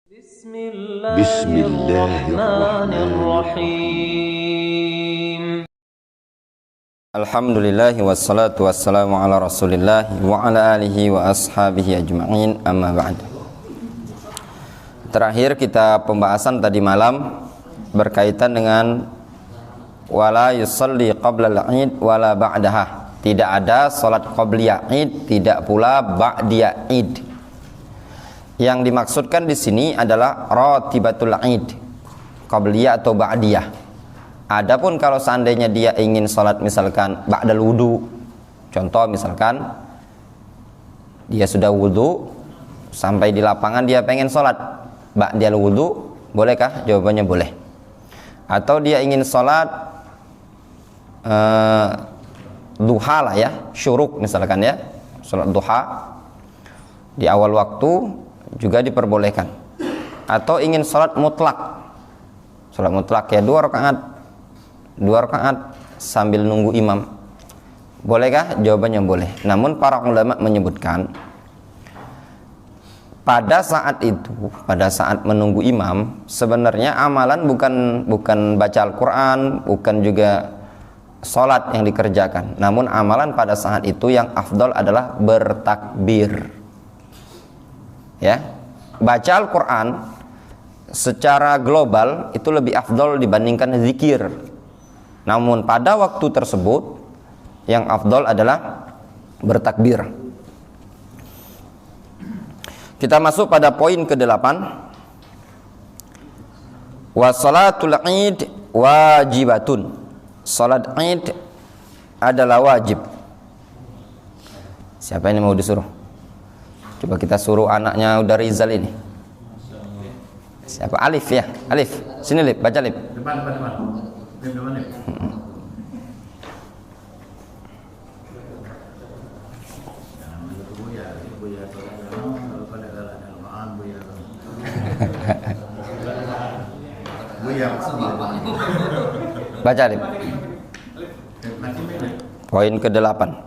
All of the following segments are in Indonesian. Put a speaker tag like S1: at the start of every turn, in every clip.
S1: Bismillahirrahmanirrahim. Alhamdulillahi wassalatu wassalamu ala rasulillahi wa ala alihi wa ashabihi ajma'in, amma ba'd. Terakhir kita pembahasan tadi malam berkaitan dengan wala yusalli qabla al-id wala ba'daha. Tidak ada salat qabliyah id, tidak pula ba'diyah id. Yang dimaksudkan di sini adalah ratibatul id, qabliyah atau ba'diyah. Adapun kalau seandainya dia ingin salat misalkan ba'dal wudu, contoh misalkan dia sudah wudu sampai di lapangan dia pengen salat ba'dal wudu, bolehkah? Jawabannya boleh. Atau dia ingin salat duha lah ya, syuruk misalkan ya, salat duha di awal waktu juga diperbolehkan. Atau ingin salat mutlak ya, dua rakaat sambil nunggu imam, bolehkah? Jawabannya boleh. Namun para ulama menyebutkan pada saat menunggu imam, sebenarnya amalan bukan baca Al-Quran, bukan juga salat yang dikerjakan, namun amalan pada saat itu yang afdal adalah bertakbir. Ya, baca Al-Quran secara global itu lebih afdol dibandingkan zikir. Namun pada waktu tersebut yang afdol adalah bertakbir. Kita masuk pada poin ke-8. Wa salatul id wajibatun. Salat id adalah wajib. Siapa ini mau disuruh? Coba kita suruh anaknya udah Rizal ini. Siapa? Alif ya? Alif. Sini Lip, baca Lip. Depan. Baca Lip. Poin ke-8.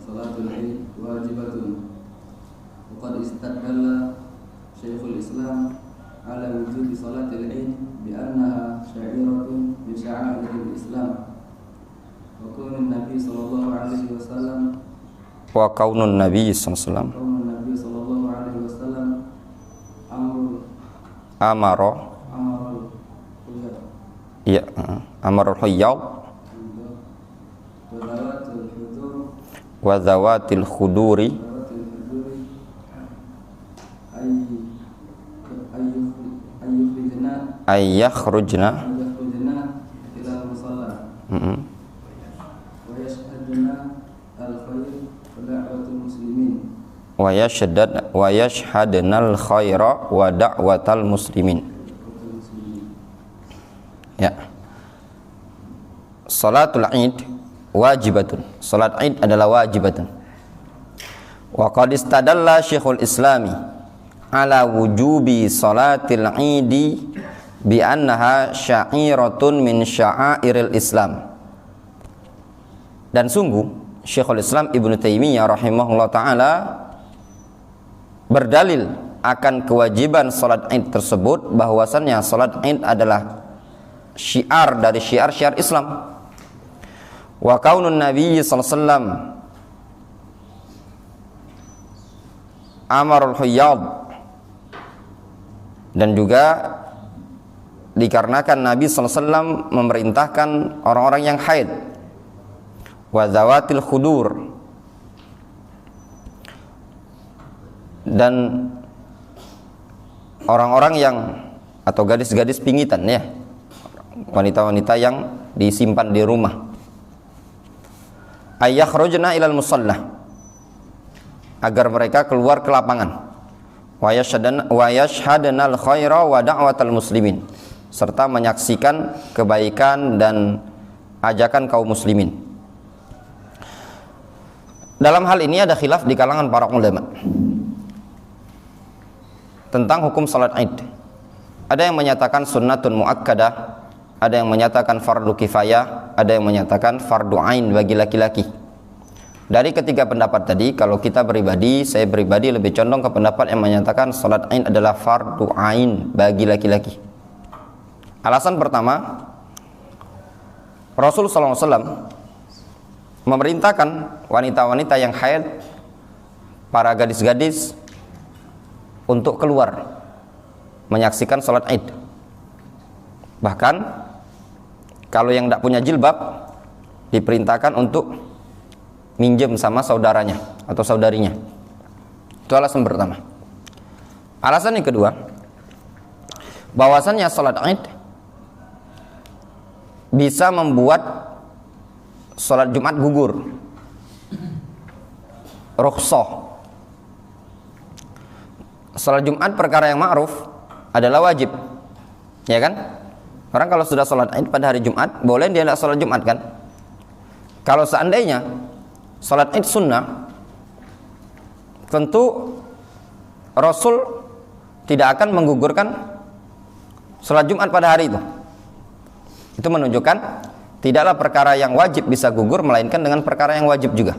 S2: Salatul Id wajibatun. Waqad istadalla Syekhul Islam ala wujubi salatil Id bi annaha sya'iratun min sya'airil Islam. Wa kaunun Nabi sallallahu alaihi wasallam
S1: amarul huyyad wa zawatil khuduri ayyakhrujna
S2: ila musalla
S1: wa yashhadna al-khaira wa da'watal muslimin. Ya. Salatul Id wajibatun. Salat Id adalah wajibatun. Wa qad istadalla Syekhul Islami ala wujubi salatil Idi bi annaha sya'iratun min sya'airil Islam. Dan sungguh Syekhul Islam Ibnu Taimiyah rahimahullah taala berdalil akan kewajiban salat Id tersebut, bahwasannya salat Id adalah syiar dari syiar-syiar Islam. Wa kaunun Nabi sallallahu alaihi wasallam amarul huyyad, dan juga dikarenakan Nabi sallallahu alaihi wasallam memerintahkan orang-orang yang haid, wa zawatil khudur, dan orang-orang yang atau gadis-gadis pingitan ya, wanita-wanita yang disimpan di rumah, ayyakhrujna ilal musalla, agar mereka keluar ke lapangan, wa yashhadna al khaira wa da'watal muslimin, serta menyaksikan kebaikan dan ajakan kaum muslimin. Dalam hal ini ada khilaf di kalangan para ulama. tentang hukum salat Id. Ada yang menyatakan sunnatun muakkadah, ada yang menyatakan fardu kifayah, ada yang menyatakan fardu ain bagi laki-laki. Dari ketiga pendapat tadi, kalau saya pribadi lebih condong ke pendapat yang menyatakan salat Id adalah fardu ain bagi laki-laki. Alasan pertama, Rasul SAW memerintahkan wanita-wanita yang haid, para gadis-gadis, untuk keluar menyaksikan salat Id. Bahkan kalau yang tidak punya jilbab diperintahkan untuk minjem sama saudaranya atau saudarinya. Itu alasan pertama. Alasan yang kedua, bahwasannya salat Id bisa membuat salat Jumat gugur, rukhsah. Salat Jumat perkara yang ma'ruf adalah wajib, ya kan? Orang kalau sudah salat Id pada hari Jumat, boleh dia tidak salat Jumat kan? Kalau seandainya salat Id sunnah, tentu Rasul tidak akan menggugurkan salat Jumat pada hari itu. Itu menunjukkan tidaklah perkara yang wajib bisa gugur, melainkan dengan perkara yang wajib juga.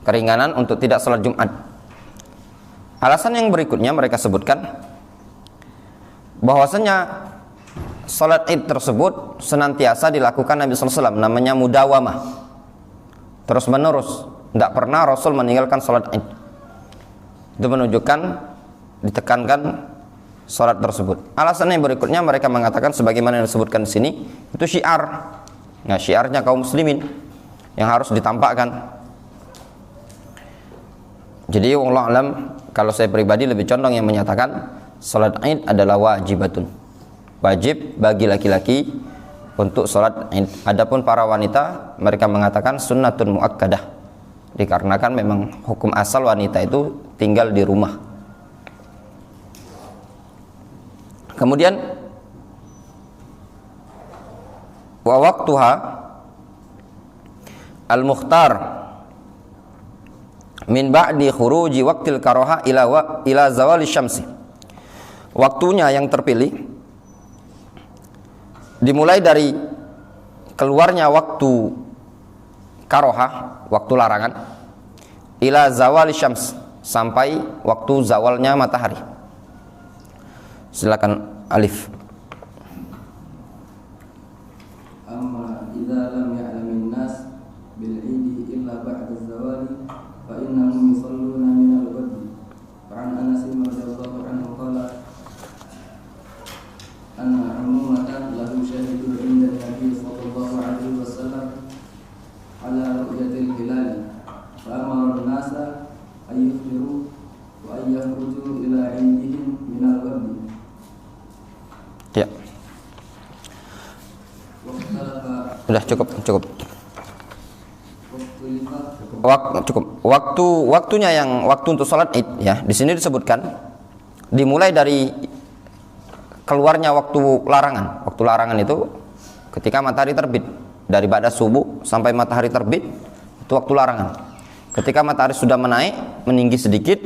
S1: Keringanan untuk tidak salat Jumat. Alasan yang berikutnya mereka sebutkan bahwasanya salat Id tersebut senantiasa dilakukan Nabi SAW, namanya mudawamah, terus menerus, tidak pernah Rasul meninggalkan salat Id. Itu menunjukkan ditekankan salat tersebut. Alasan yang berikutnya mereka mengatakan sebagaimana yang disebutkan di sini, itu syiar. Nah, syiarnya kaum muslimin yang harus ditampakkan. Jadi wallahu alam, kalau saya pribadi lebih condong yang menyatakan salat Id adalah wajibatun, wajib bagi laki-laki untuk salat Id. Adapun para wanita, mereka mengatakan sunnatun muakkadah, dikarenakan memang hukum asal wanita itu tinggal di rumah. Kemudian wa waqtuha al-mukhtar min ba'di khuruji waqtil karaha ila zawali syamsi. Waktunya yang terpilih dimulai dari keluarnya waktu karoha, waktu larangan, ila zawali syams, sampai waktu zawalnya matahari. Silakan Alif.
S2: Amma idza lam ya'lamin nas bil 'idi illa ba'da az-zawali fa innahum yusalluna min al-ghadi. Fa an Anas radhiyallahu anhu qala anna umumatan lahu syahidun 'inda Nabi sallallahu alaihi wasallam ala ru'yatil hilal fa amara an-nasa ay yukhbiru wa ay yakhruju ila 'indihim min al-ghadi.
S1: Ya. Sudah cukup. Waktunya yang waktu untuk salat Id ya, di sini disebutkan dimulai dari keluarnya waktu larangan. Waktu larangan itu ketika matahari terbit, dari ba'da subuh sampai matahari terbit, itu waktu larangan. Ketika matahari sudah menaik, meninggi sedikit,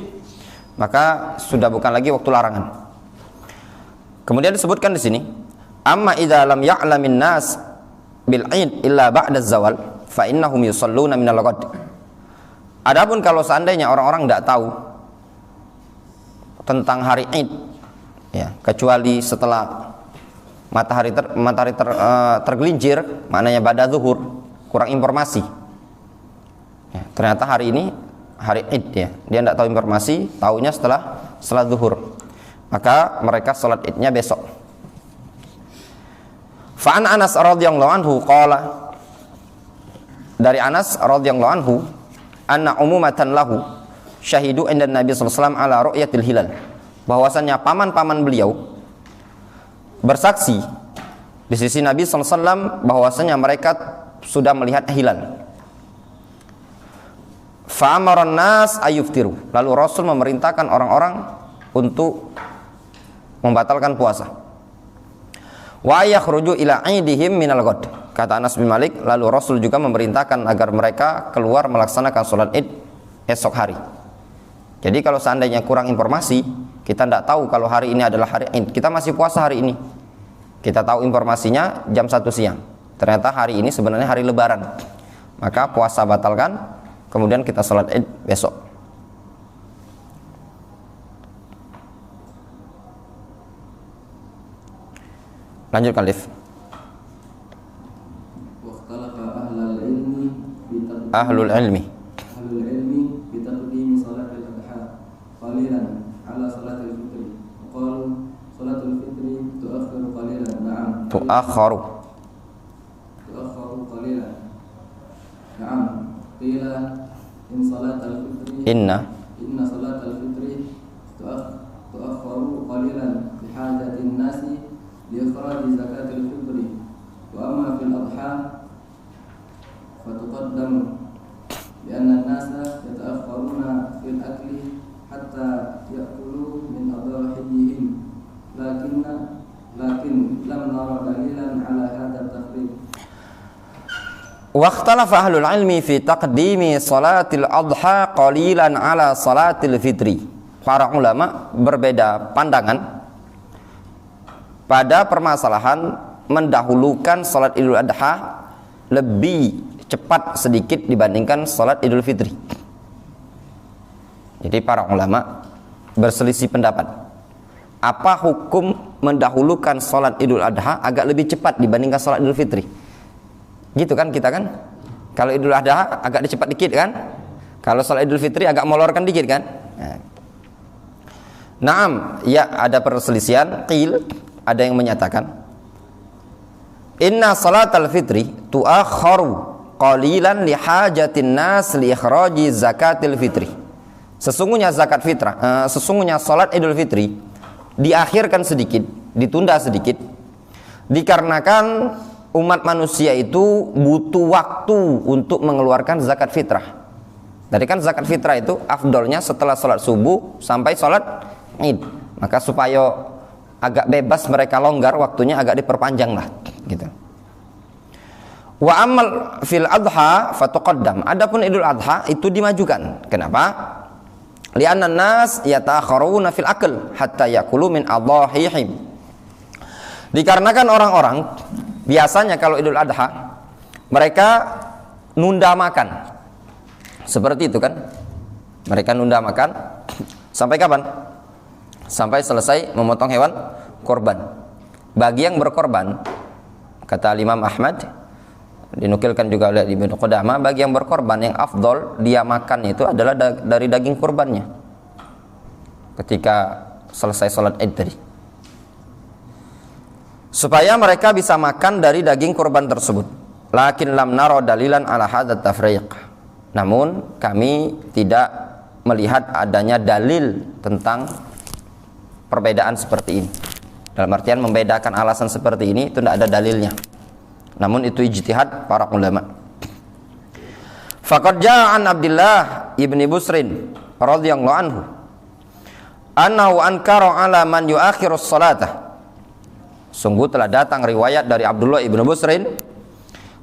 S1: maka sudah bukan lagi waktu larangan. Kemudian disebutkan di sini, amma idza lam ya'lamin nas bil 'id illa ba'da zawal fa innahum yusalluna minal ghad. Adapun kalau seandainya orang-orang tidak tahu tentang hari Id ya, kecuali setelah matahari tergelincir, maknanya ba'da zuhur, kurang informasi. Ya, ternyata hari ini hari Id ya. Dia tidak tahu informasi, tahunya setelah zuhur. Maka mereka salat Idnya besok. Fa'an Anas radhiyallahu anhu qala, dari Anas radhiyallahu anhu, anna umumatan lahu syahidu inda Nabi sallallahu alaihi wasallam ala ru'yatil hilal, bahwasanya paman-paman beliau bersaksi di sisi Nabi sallallahu alaihi wasallam bahwasanya mereka sudah melihat hilal. Fa'amaran nas ayuftiru, lalu Rasul memerintahkan orang-orang untuk membatalkan puasa. Wa yakhruju ila 'idihim minal ghad. Kata Anas bin Malik, lalu Rasul juga memerintahkan agar mereka keluar melaksanakan salat Id esok hari. Jadi kalau seandainya kurang informasi, kita tidak tahu kalau hari ini adalah hari Id, kita masih puasa hari ini, kita tahu informasinya jam 1 siang, ternyata hari ini sebenarnya hari Lebaran, maka puasa batalkan, kemudian kita sholat Id besok. Lanjutkan, Liv. Ahlul ilmi
S2: bitaqdimi salatil adha qalilan ala salatil fitri. Qalu salatul fitri tuakhiru qalilan. Na'am.
S1: Tuakhiru
S2: qalilan. Na'am. Qila in salatul fitri
S1: inna
S2: salatul fitri tuakhiru qalilan li hajatin nasi li ikhraji zakatil fitri. Wa amma fil adha fatuqaddamu لأن الناس يتأخرون في الأكل حتى يأكلوا من أضاحيهم لكن لم نرى دليلا على هذا التفريق.
S1: واختلف أهل العلم في تقديم صلاة الأضحى قليلا على صلاة الفطر. Para ulama berbeda pandangan pada permasalahan mendahulukan salat Idul Adha lebih cepat sedikit dibandingkan salat Idul Fitri. Jadi para ulama berselisih pendapat. Apa hukum mendahulukan salat Idul Adha agak lebih cepat dibandingkan salat Idul Fitri? Gitu kan kita kan? Kalau Idul Adha agak cepat dikit kan? Kalau salat Idul Fitri agak molorkan dikit kan? Naam, ya ada perselisihan. Qil, ada yang menyatakan inna salatal fitri tuakharu qalilan li hajatin nas li ikhraji zakatil fitri. Sesungguhnya zakat fitrah, sesungguhnya salat Idul Fitri diakhirkan sedikit, ditunda sedikit dikarenakan umat manusia itu butuh waktu untuk mengeluarkan zakat fitrah. Jadi kan zakat fitrah itu afdolnya setelah salat subuh sampai salat Id. Maka supaya agak bebas mereka longgar waktunya agak diperpanjang lah gitu. Wa amal fil adha fatuqaddam. Adapun Idul Adha itu dimajukan. Kenapa? Li'anna nas yatakharuna fil akl hatta yakulu min adhahihim. Dikarenakan orang-orang biasanya kalau Idul Adha mereka nunda makan. Seperti itu kan? Mereka nunda makan sampai kapan? Sampai selesai memotong hewan korban. Bagi yang berkorban, kata Imam Ahmad, dinukilkan juga oleh Ibnu Qudamah, bagi yang berkorban yang afdol dia makan itu adalah dari daging kurbannya ketika selesai sholat Id tadi, supaya mereka bisa makan dari daging kurban tersebut. Lakin lam naro dalilan ala hadat tafriq. Namun kami tidak melihat adanya dalil tentang perbedaan seperti ini. Dalam artian membedakan alasan seperti ini itu tidak ada dalilnya. Namun itu ijtihad para ulama. Faqad jaa an Abdullah ibni Busrin radhiyallahu anhu annahu ankara ala man yuakhiru as-salata. Sungguh telah datang riwayat dari Abdullah ibnu Busrin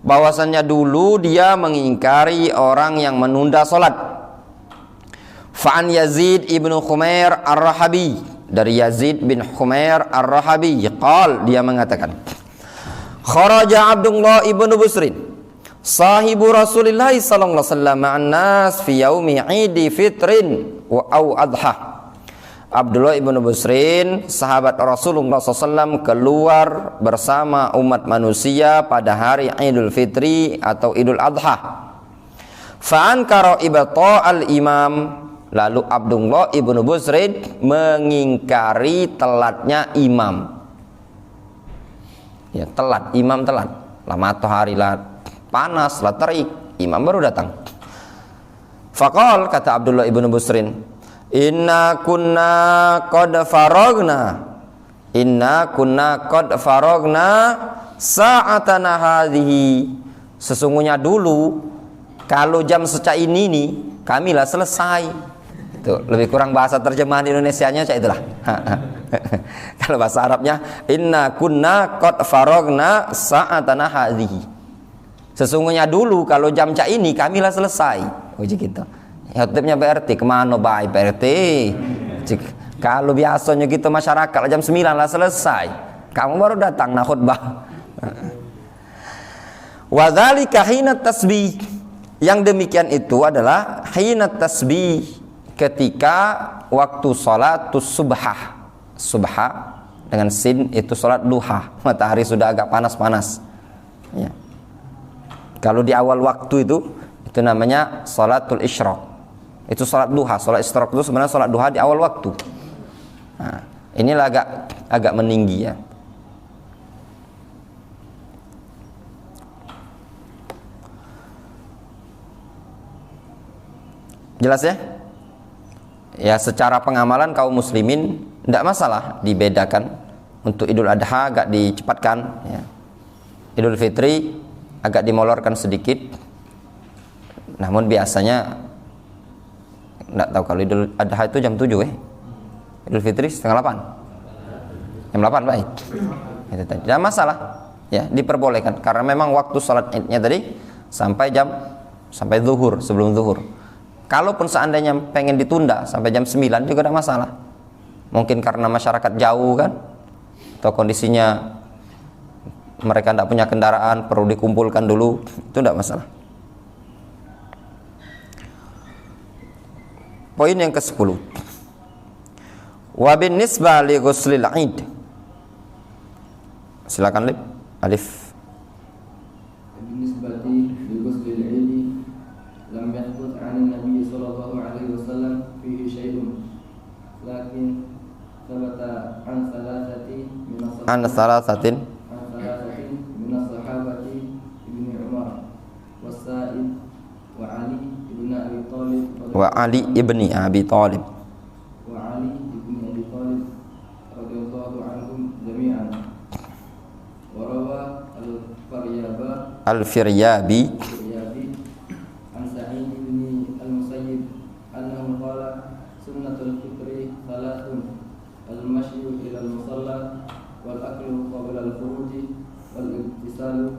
S1: bahwasannya dulu dia mengingkari orang yang menunda salat. Fa'an Yazid ibnu Khumair ar-Rahabi, dari Yazid bin Khumair ar-Rahabi, qal, dia mengatakan, kharaja Abdullah ibnu Busrin sahibu Rasulillah sallallahu alaihi wasallam ma'an nas fi yaumi Idi Fitrin wa au adha. Abdullah ibnu Busrin, sahabat Rasulullah SAW, keluar bersama umat manusia pada hari Idul Fitri atau Idul Adha. Fa'ankara ibta al-imam, lalu Abdullah ibnu Busrin mengingkari telatnya imam. Ya, telat, imam telat. Lah matahari lah panas, lah terik, imam baru datang. Faqal, kata Abdullah ibnu Busrin, inna kunna qad faragna sa'atana hadhihi. Sesungguhnya dulu kalau jam secak ini nih kamilah selesai. Itu lebih kurang bahasa terjemahan Indonesianya cak itulah. Kalau bahasa Arabnya inna kunna qad faragna sa'atana hadhihi. Sesungguhnya dulu kalau jam cak ini kamilah selesai. Oh gitu. khotibnya Pak RT, kemana baik Pak RT? Kalau biasanya gitu masyarakat jam 9 lah selesai. Kamu baru datang nak khutbah. Wa dzalika hina tasbih. Yang demikian itu adalah hina tasbih, ketika waktu salatus subhah. Subha dengan sin itu salat duha, matahari sudah agak panas-panas. Ya. Kalau di awal waktu itu namanya salatul isyraq. Itu salat duha. Salat isyraq itu sebenarnya salat duha di awal waktu. Nah, inilah agak meninggi ya. Jelas ya? Ya, secara pengamalan kaum muslimin tidak masalah dibedakan. Untuk Idul Adha agak dicepatkan ya. Idul Fitri agak dimolorkan sedikit. Namun biasanya tidak tahu, kalau Idul Adha itu jam 7 Idul Fitri setengah 8. Jam 8 baik. Itu tadi. Tidak masalah ya, diperbolehkan karena memang waktu salat Idnya tadi sampai zuhur, sebelum zuhur. Kalaupun seandainya pengen ditunda sampai jam 9 juga tidak masalah. Mungkin karena masyarakat jauh kan, atau kondisinya mereka tidak punya kendaraan, perlu dikumpulkan dulu, itu tidak masalah. Poin yang ke-10. Wa bin nisbah li ghuslil 'id. Silakan Lip. Alif.
S2: Binisbati li ghuslil 'id lam yathbut 'an Nabi sallallahu alaihi wasallam fihi syai'un. Lakin thabata an thalathati min as-sahabati ibni Umar was-Sa'id wa Ali ibn Abi Thalib
S1: Wa Ali ibni Abi Thalib radhiyallahu anhum jami'an. Wa rawa al-Firyabi an Sa'id ibn al-Musayyib annahu qala sunnatul fitri thalathun al-mashyu ila al-musalla wal aklu qabla al-khuruj wal ibtisalu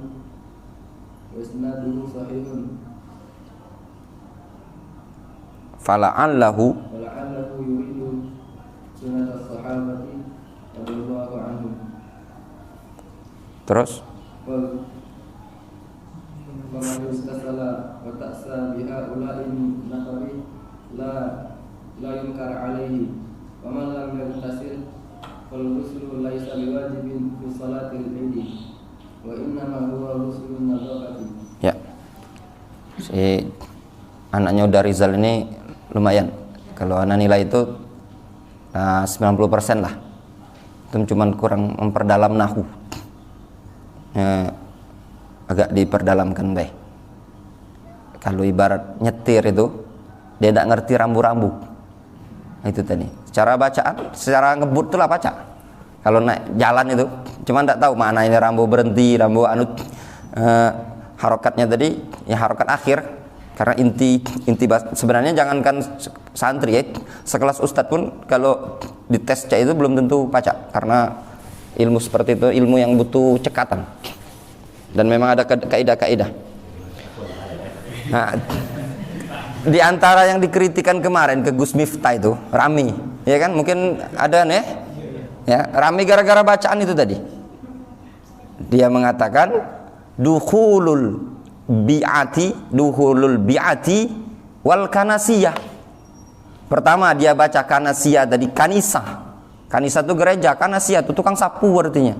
S1: wa isnaduhu sahihun. Fala'allahu yuridu sunnat as-sahabati radhiyallahu anhum. Terus
S2: faman istasala wa ta'sa biha ula'in nafari la yunkar alaihi wa man lam yaghtasil fal ghuslu laysa biwajibin fi salatil 'id wa innama huwa ghuslun nadhafati.
S1: Ya, si anaknya udah Rizal ini lumayan. Kalau anak nilai itu 90% lah. Itu cuman kurang memperdalam nahu. Agak diperdalamkan baik. Kalau ibarat nyetir itu dia tidak ngerti rambu-rambu. Itu tadi. Secara bacaan, secara ngebut itulah baca. Kalau naik jalan itu cuman tidak tahu mana ini rambu berhenti, rambu harokatnya tadi ya harokat akhir. Karena inti sebenarnya jangankan santri ya, sekelas ustadz pun kalau dites cek itu belum tentu pacak, karena ilmu seperti itu ilmu yang butuh cekatan dan memang ada kaidah-kaidah. Nah, di antara yang dikritikan kemarin ke Gus Miftah itu Rami, ya kan, mungkin ada nih ya, Rami gara-gara bacaan itu tadi. Dia mengatakan dukhulul bi'ati wal kanasiyah. Pertama dia baca kanasiyah tadi, kanisa itu gereja, kanasiyah itu tukang sapu artinya,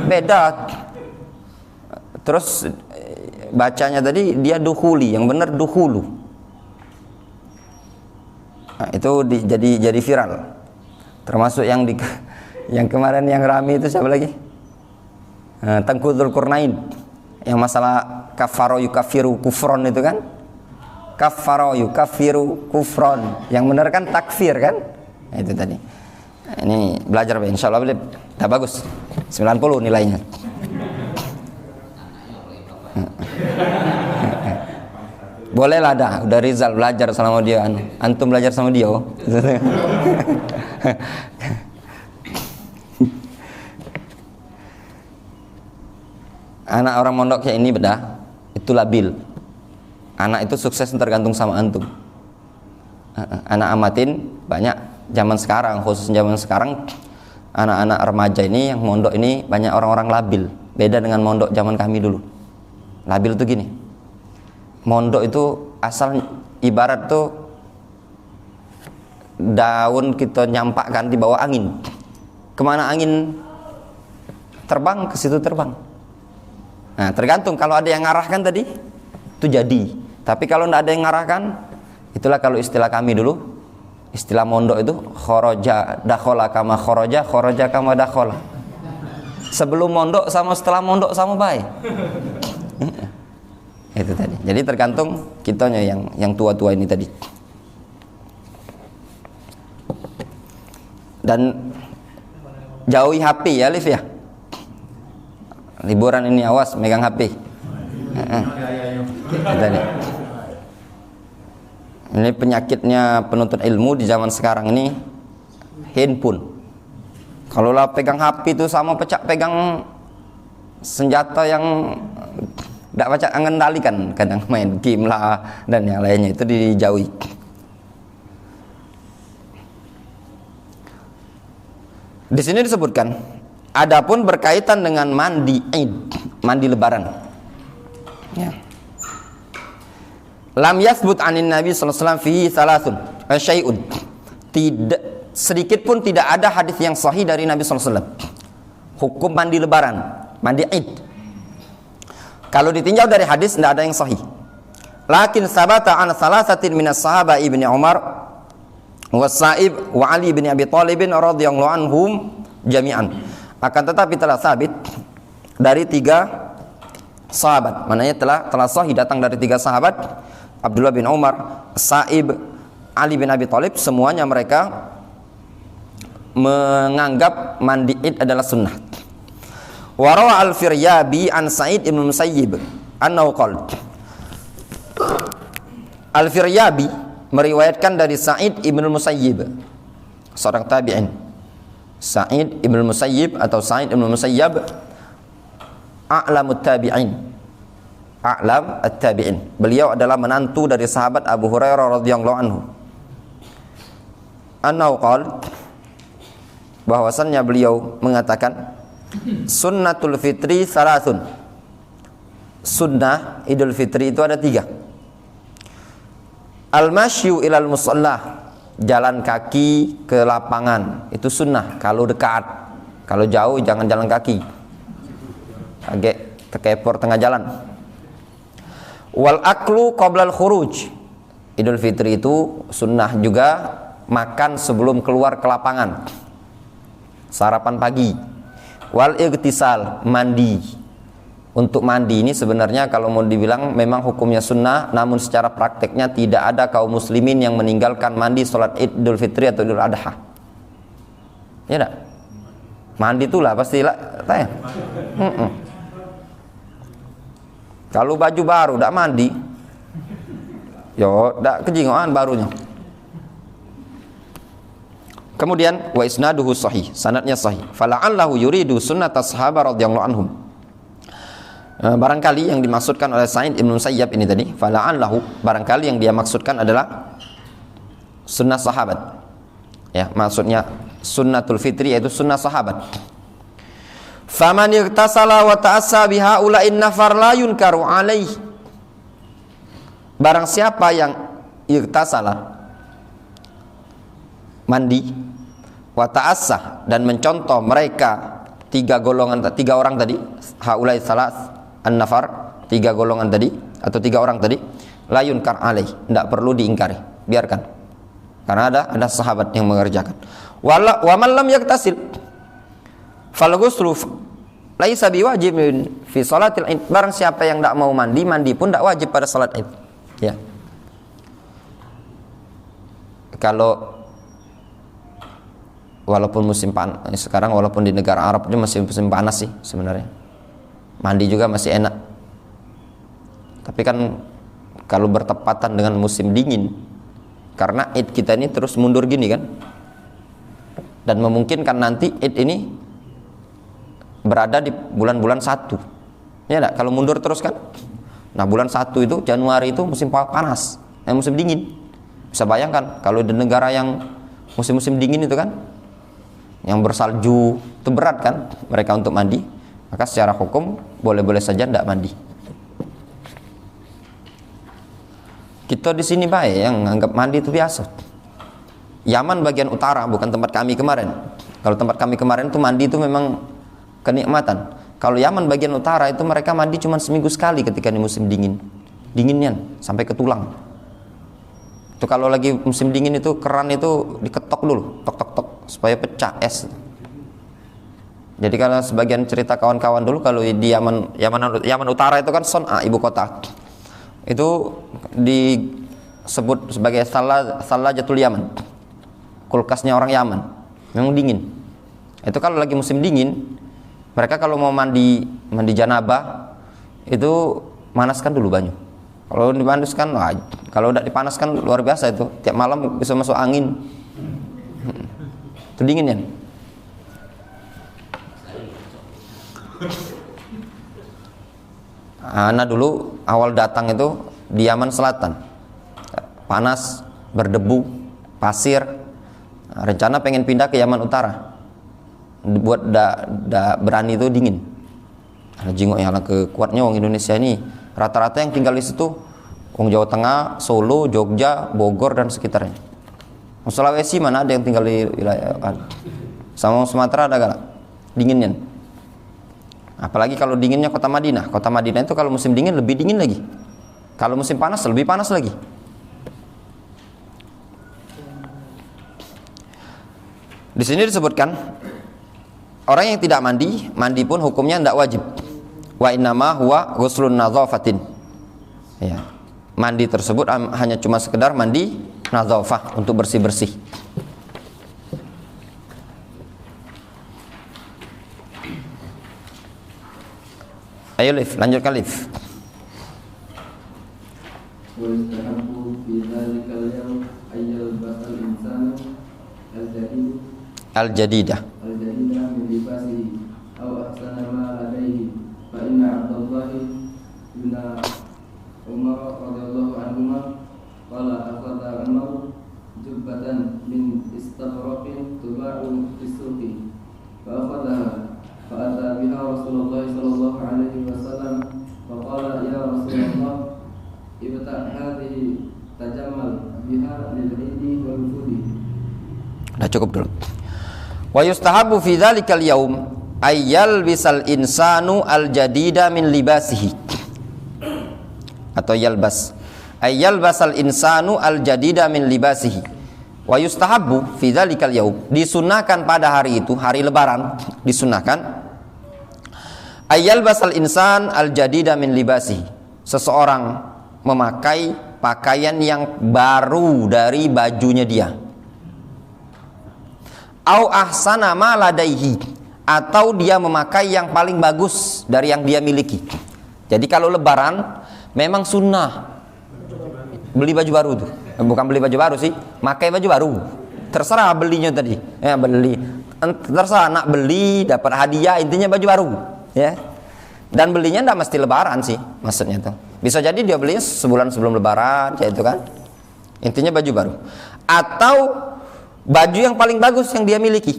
S1: beda. Terus bacanya tadi dia dukhuli, yang benar dukhulu. Nah, itu jadi viral. Termasuk yang kemarin yang rame itu siapa lagi? Tengku Dzulqarnain, yang masalah kafaro yukafiru kufron itu kan, kafaro yukafiru kufron, yang benar kan takfir kan, itu tadi. Ini belajar insya Allah dah bagus, 90 nilainya. Boleh lah dah, udah Rizal belajar sama dia, antum belajar sama dia. Anak orang mondok kayak ini beda, itu labil. Anak itu sukses tergantung sama antum. Anak amatin banyak zaman sekarang, khusus zaman sekarang anak-anak remaja ini yang mondok ini banyak orang-orang labil. Beda dengan mondok zaman kami dulu. Labil itu gini. Mondok itu asal ibarat tuh daun kita nyampakkan di bawah angin. Kemana angin terbang, ke situ terbang. Nah, tergantung kalau ada yang ngarahkan tadi itu jadi. Tapi kalau tidak ada yang ngarahkan, itulah kalau istilah kami dulu, istilah mondok itu kharaja dakhala kama kharaja, kharaja kama dakhala. Sebelum mondok sama setelah mondok sama baik. Itu tadi. Jadi tergantung kitanya yang tua-tua ini tadi. Dan jauhi HP ya, Liv ya. Liburan ini awas megang HP. Ini penyakitnya penuntut ilmu di zaman sekarang ini, handphone. Kalau lah pegang HP itu sama pegang senjata yang tidak baca mengendalikan, kadang main game lah dan yang lainnya, itu dijauhi. Di sini disebutkan, adapun berkaitan dengan mandi Id, mandi Lebaran. Ya. Lam yasbut anin Nabi sallallahu alaihi wasallam fihi thalathun syai'un. Tidak sedikit pun tidak ada hadis yang sahih dari Nabi sallallahu alaihi wasallam. Hukum mandi Lebaran, mandi Id. Kalau ditinjau dari hadis tidak ada yang sahih. Lakin sabata an thalathatin minas sahaba Ibnu Umar wa Sa'ib wa Ali bin Abi Thalib radhiyallahu anhum jami'an. Akan tetapi telah sabit dari 3 sahabat. Maknanya telah sahih datang dari 3 sahabat, Abdullah bin Umar, Sa'ib, Ali bin Abi Thalib, semuanya mereka menganggap mandi Id adalah sunnah. Wa rawa al-Firyabi an Sa'id ibn Musayyib annahu qala. Al-Firyabi meriwayatkan dari Sa'id ibn Musayyib, seorang tabi'in. Sa'id ibn Musayyib atau Sa'id ibn Musayyab a'lamut tabi'in, a'lam at-tabi'in. Beliau adalah menantu dari sahabat Abu Hurairah radhiyallahu anhu. Annahu qala, bahwasannya beliau mengatakan, sunnatul fitri salasun. Sunnah Idul Fitri itu ada 3. Al-masyu ilal musalla, jalan kaki ke lapangan, itu sunnah kalau dekat. Kalau jauh jangan jalan kaki, agak terkepor tengah jalan. Wal aklu qoblal khuruj, Idul Fitri itu sunnah juga makan sebelum keluar ke lapangan, sarapan pagi. Wal igtisal, mandi. Untuk mandi ini sebenarnya kalau mau dibilang memang hukumnya sunnah, namun secara prakteknya tidak ada kaum muslimin yang meninggalkan mandi sholat Idul Fitri atau Idul Adha. Ya enggak? Mandi itulah pasti lah. Kalau baju baru tidak mandi, yo tidak kejingoan barunya. Kemudian wa isnaduhu sahih, sanadnya sahih. Fala'allahu yuridu sunnatas sahabat radhiyallahu anhum. Barangkali yang dimaksudkan oleh Sa'id ibn Musayyab ini tadi, fala'allahu, barangkali yang dia maksudkan adalah sunnah sahabat. Ya, maksudnya sunnatul fitri yaitu sunnah sahabat. Faman igtasala wa ta'assa bihaula'in nafar la yunkaru alaih. Barang siapa yang igtasala, mandi, wa ta'assa, dan mencontoh mereka 3 orang tadi, haulai salas an-nafar, 3 golongan tadi atau 3 orang tadi, la yunkar alaih, tidak perlu diingkari, biarkan, karena ada sahabat yang mengerjakan. Wa man lam yaktasil fal ghuslu laisa biwajibin fi salatil id. Barang siapa yang tidak mau mandi, mandi pun tidak wajib pada salat id. Ya, kalau walaupun musim panas sekarang, walaupun di negara Arab itu masih musim panas sih sebenarnya, mandi juga masih enak. Tapi kan kalau bertepatan dengan musim dingin, karena Id kita ini terus mundur gini kan, dan memungkinkan nanti Id ini berada di bulan-bulan 1. Ya enggak? Kalau mundur terus kan. Nah, bulan 1 itu Januari itu musim panas, musim dingin. Bisa bayangkan kalau di negara yang musim-musim dingin itu kan, yang bersalju, itu berat kan mereka untuk mandi. Maka secara hukum boleh-boleh saja tidak mandi. Kita di sini baik yang anggap mandi itu biasa. Yaman bagian utara, bukan tempat kami kemarin. Kalau tempat kami kemarin itu mandi itu memang kenikmatan. Kalau Yaman bagian utara itu mereka mandi cuma seminggu sekali ketika di musim dingin. Dinginnya sampai ke tulang. Itu kalau lagi musim dingin itu keran itu diketok dulu, tok tok tok supaya pecah es. Jadi kalau sebagian cerita kawan-kawan dulu kalau di Yaman utara itu kan Son'a, ibu kota. Itu disebut sebagai Salajatul Yaman. Kulkasnya orang Yaman. Memang dingin. Itu kalau lagi musim dingin, mereka kalau mau mandi janabah itu manaskan dulu banyu. Kalau dipanaskan, kalau udah dipanaskan luar biasa itu. Tiap malam bisa masuk angin. Itu dingin ya. Ana dulu awal datang itu di Yaman Selatan, panas, berdebu, pasir. Rencana pengen pindah ke Yaman Utara, buat berani itu dingin. Jingok yang kekuatnya orang Indonesia ini rata-rata yang tinggal di situ orang Jawa Tengah, Solo, Jogja, Bogor dan sekitarnya. Sulawesi mana ada yang tinggal di wilayah, sama Sumatera ada gak dinginnya. Apalagi kalau dinginnya kota Madinah. Kota Madinah itu kalau musim dingin lebih dingin lagi. Kalau musim panas lebih panas lagi. Di sini disebutkan orang yang tidak mandi, mandi pun hukumnya tidak wajib. Wa innama huwa ghuslun nadhafatin. Ya. Mandi tersebut hanya cuma sekedar mandi nadhafah untuk bersih-bersih. Ayo Lif, lanjutkan Lif. Al-jadidah
S2: min libasihi aw ahsana ma ladaihi fa inna Abdullah bin Umar radhiyallahu anhuma qala akhadha Umar jubbatan min istabraqin tuba'u fis-suqi fa akhadhaha فأتى بها رسول الله صلى الله عليه وسلم فقال يا رسول الله ابتع هذه تجمل بها للعيد والوفود.
S1: Nah cukup dulu. Wa yustahabu fi dzalikal yaum ayyal bisal insanu al jadida min libasihi. Atau yalbas. Ayyal basal insanu al jadida min libasihi. Wa yustahabu fi dzalikal yaum, disunahkan pada hari itu, hari lebaran, disunahkan ayyal basal insan al jadida min libasihi, seseorang memakai pakaian yang baru dari bajunya dia. Au ahsana ma ladaihi, atau dia memakai yang paling bagus dari yang dia miliki. Jadi kalau lebaran memang sunnah beli baju baru tuh. Bukan beli baju baru sih, pakai baju baru. Terserah belinya tadi. Ya beli. Terserah nak beli dapat hadiah, intinya baju baru, ya. Dan belinya enggak mesti lebaran sih, maksudnya tuh. Bisa jadi dia belinya sebulan sebelum lebaran, kayak itu kan. Intinya baju baru. Atau baju yang paling bagus yang dia miliki.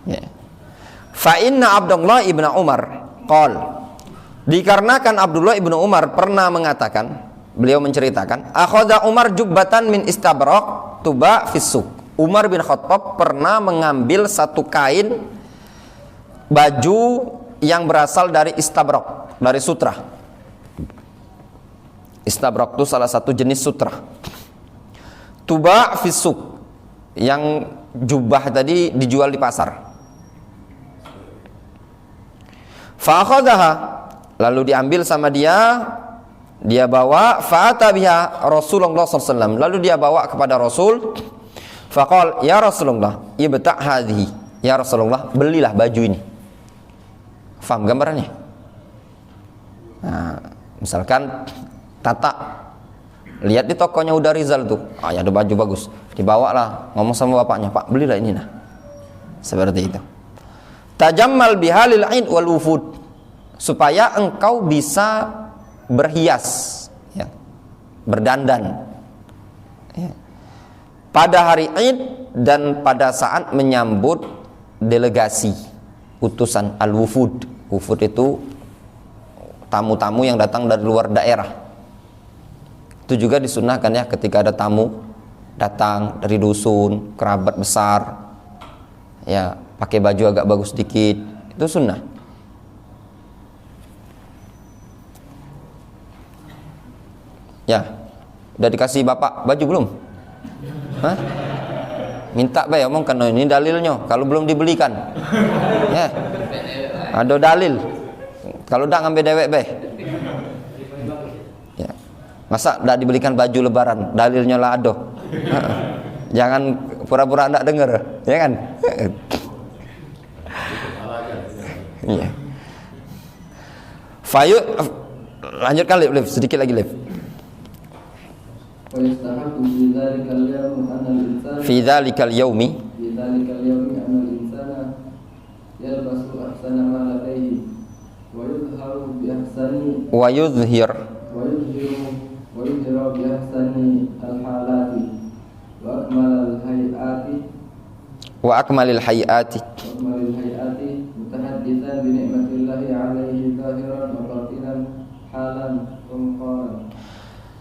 S1: Ya. Fa inna Abdullah ibn Umar qol. Dikarenakan Abdullah ibn Umar pernah mengatakan, beliau menceritakan, akhadha Umar jubbatan min istabraq tuba fis-suq. Umar bin Khattab pernah mengambil satu kain baju yang berasal dari istabraq, dari sutra. Istabraq itu salah satu jenis sutra. Tuba fis-suq, yang jubah tadi dijual di pasar. Fa akhadhaha, lalu diambil sama dia bawa, fa'ata biha Rasulullah SAW, lalu dia bawa kepada Rasul. Faqal ya Rasulullah ibta' hadhihi, ya Rasulullah belilah baju ini. Faham gambarannya? Nah, misalkan Tata lihat di tokonya Uda Rizal tuh, ya ada baju bagus, dibawalah, ngomong sama bapaknya, Pak belilah ini nah. Seperti itu. Tajammal bihalil aid wal wufud, supaya engkau bisa berhias, ya, berdandan Ya. Pada hari Id dan pada saat menyambut delegasi utusan al-wufud. Wufud itu tamu-tamu yang datang dari luar daerah. Itu juga disunnahkan ya, ketika ada tamu datang dari dusun, kerabat besar, ya pakai baju agak bagus sedikit, itu sunnah. Ya, udah dikasih bapak baju belum? Hah? Minta bay omong kan ini dalilnya. Kalau belum dibelikan, ya ada dalil. Kalau udah ngambil dewek bay. Ya. Masa udah dibelikan baju lebaran, dalilnya lah ada. Jangan pura-pura ndak dengar, ya kan? Iya. Fayu, lanjutkan Liv, sedikit lagi Liv. Fi dzalikal yaumi wa yudhhir wa akmalil hayati mutahadditsan bi ni'matillahi 'alaihi zahiran wa batinan halan wa muqaran.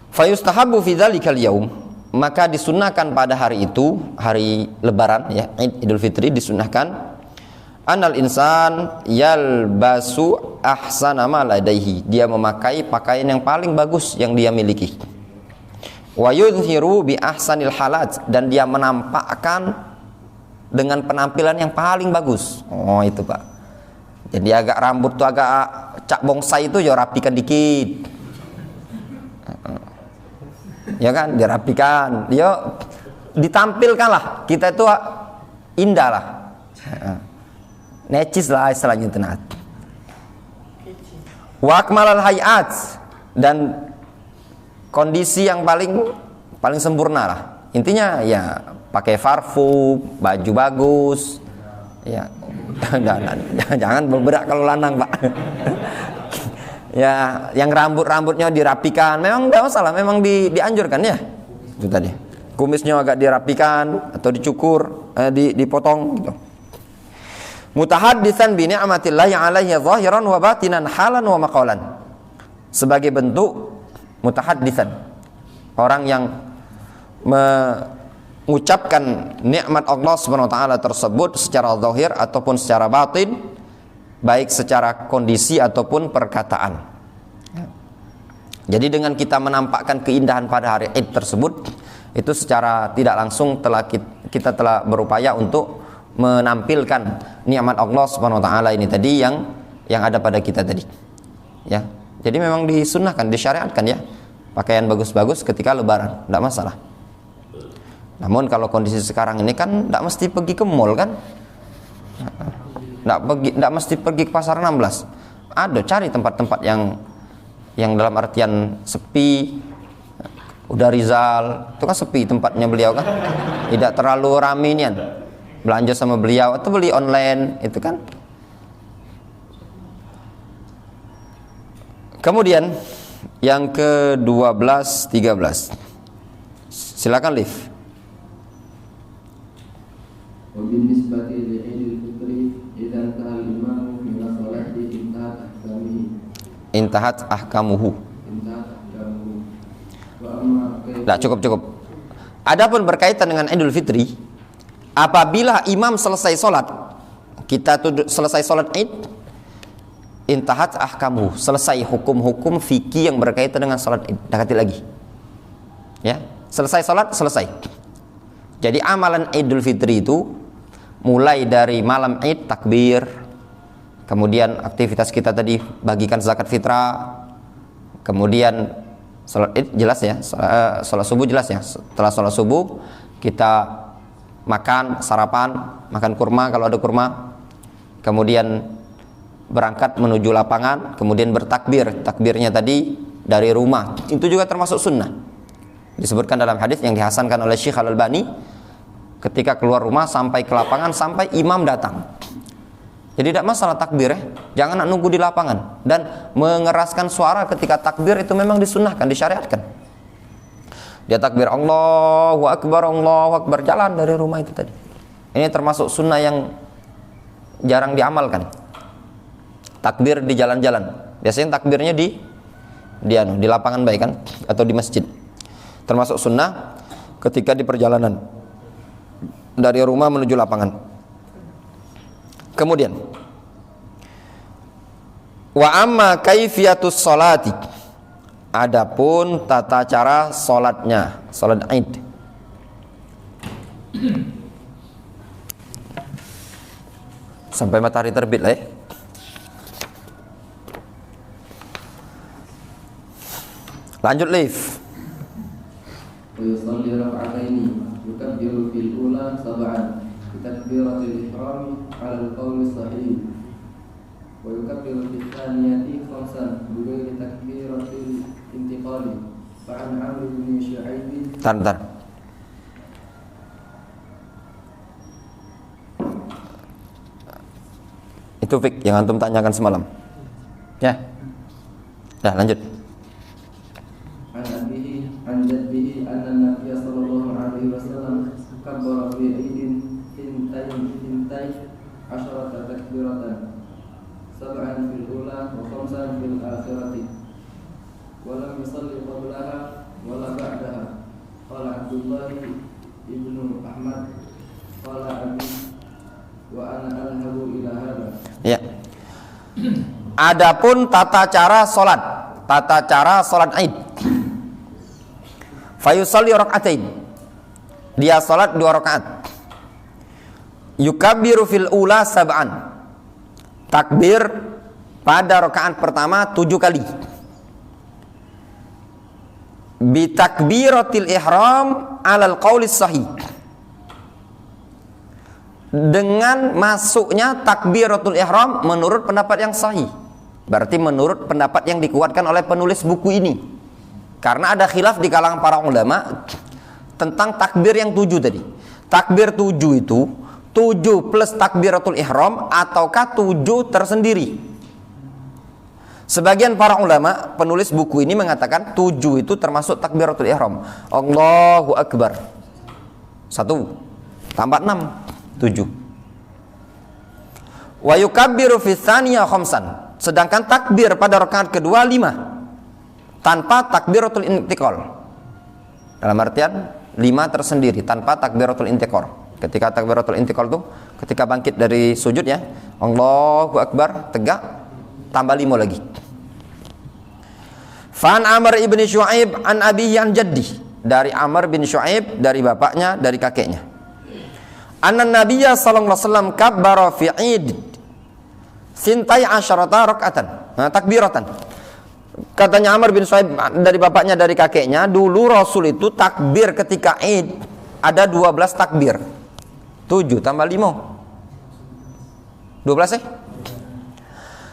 S1: Fayustahabu fi dzalikal yaum, maka disunnahkan pada hari itu, hari lebaran ya, Idul Fitri, disunnahkan anal insan yalbasu ahsana ma ladaihi, dia memakai pakaian yang paling bagus yang dia miliki. Wa yudhiru bi ahsanil halat, dan dia menampakkan dengan penampilan yang paling bagus. Oh itu Pak. Jadi agak rambut tuh agak cak bongsai itu ya rapikan dikit. Ya kan, dirapikan. Ya ditampilkanlah kita itu indah lah. Necis lah istilahnya tenat. Wa akmalal hayat, dan kondisi yang paling sempurna lah. Intinya ya pakai parfum, baju bagus, ya jangan berberak kalau lanang Pak. Ya yang rambutnya dirapikan, memang tidak masalah, memang dianjurkan ya. Itu tadi kumisnya agak dirapikan atau dicukur, dipotong gitu. Mutahadditsan bi ni'matillahi 'alaihi zahiran wa batinan halan wa maqalan, sebagai bentuk mutahadditsan, orang yang mengucapkan nikmat Allah Subhanahu wa taala tersebut secara zahir ataupun secara batin, baik secara kondisi ataupun perkataan. Jadi dengan kita menampakkan keindahan pada hari Id tersebut, itu secara tidak langsung kita telah berupaya untuk menampilkan nikmat Allah Subhanahu wa taala ini tadi yang ada pada kita tadi. Ya. Jadi memang disunnahkan, disyariatkan ya, pakaian bagus-bagus ketika lebaran, tidak masalah. Namun kalau kondisi sekarang ini kan tidak mesti pergi ke mall kan, tidak mesti pergi ke pasar 16. Ada, cari tempat-tempat yang dalam artian sepi. Udah Rizal itu kan sepi tempatnya beliau kan, tidak terlalu ramai nian belanja sama beliau, atau beli online itu kan. Kemudian yang ke-12, 13. Silakan Liv.
S2: وبالنسبة لعيد الفطر إذا انتهى الإمام من الصلاة
S1: intahat ahkamuhu. Nah, cukup. Adapun berkaitan dengan Idul Fitri, apabila imam selesai sholat, kita tuh selesai sholat Id, intahat ahkamuhu, selesai hukum-hukum fikih yang berkaitan dengan sholat Id. Dekati lagi, ya, selesai sholat, selesai. Jadi amalan Idul Fitri itu mulai dari malam Id, takbir, kemudian aktivitas kita tadi bagikan zakat fitrah, kemudian sholat Id jelas ya, sholat subuh jelas ya. Setelah sholat subuh kita makan sarapan, makan kurma kalau ada kurma, kemudian berangkat menuju lapangan, kemudian bertakbir. Takbirnya tadi dari rumah, itu juga termasuk sunnah. Disebutkan dalam hadis yang dihasankan oleh Syekh Al-Albani, ketika keluar rumah sampai ke lapangan sampai imam datang. Jadi tidak masalah takbir ya, jangan nunggu di lapangan, dan mengeraskan suara ketika takbir itu memang disunnahkan, disyariatkan. Dia takbir Allahu Akbar, jalan dari rumah itu tadi. Ini termasuk sunnah yang jarang diamalkan. Takbir di jalan-jalan. Biasanya takbirnya di lapangan baik kan, atau di masjid. Termasuk sunnah ketika di perjalanan dari rumah menuju lapangan. Kemudian wa amma kaifiyatus sholati, adapun tata cara salatnya, salat Id. Sampai matahari terbit lah ya. Lanjut live.
S2: ويصلي ركعتين يكبر في الأولى سبعا بتكبيرة الإحرام على القول الصحيح ويكبر في الثانية خمسا بغير تكبيرة الانتقال فعن عمرو بن شعيب.
S1: Bentar. Itu fik yang antum tanyakan semalam. Ya. Dah lanjut.
S2: عن جده أن النبي صلى الله عليه وسلم كبر في عيد ثنتي عشرة تكبيرة سبعا في الأولى وخمسا في الآخرة ولم يصلي قبلها ولا بعدها. قال عبد الله بن أحمد قال أبي وأنا أذهب إلى هذا.
S1: Ya. Adapun tata cara salat Id. Fayusalli rak'atain. Dia salat 2 rakaat. Yukabbiru fil ula sab'an. Takbir pada rakaat pertama 7 kali. Bi takbiratil ihram 'alal qaulis sahih. Dengan masuknya takbiratul ihram menurut pendapat yang sahih. Berarti menurut pendapat yang dikuatkan oleh penulis buku ini. Karena ada khilaf di kalangan para ulama tentang takbir yang 7 tadi. Takbir 7 itu 7 plus takbiratul ihram ataukah 7 tersendiri. Sebagian para ulama penulis buku ini mengatakan 7 itu termasuk takbiratul ihram. Allahu Akbar 1 tambah 6 7. Wa yukabbiru fi tsaniyah khamsan. Sedangkan takbir pada rakaat kedua 5. Tanpa takbiratul intiqal. Dalam artian 5 tersendiri tanpa takbiratul intiqal. Ketika takbiratul intiqal itu ketika bangkit dari sujud ya, Allahu Akbar tegak tambah 5 lagi. Fan Amr ibn Shu'aib an abihi an jaddi. Dari Amr bin Shu'aib dari bapaknya dari kakeknya. Anna Nabiyya sallallahu alaihi wasallam kabbara fi Id sintai asyarata rak'atan. Takbiratan. Katanya Amr bin Shu'aib dari bapaknya dari kakeknya, dulu Rasul itu takbir ketika Id ada 12 takbir. 7 tambah 5 12 ya?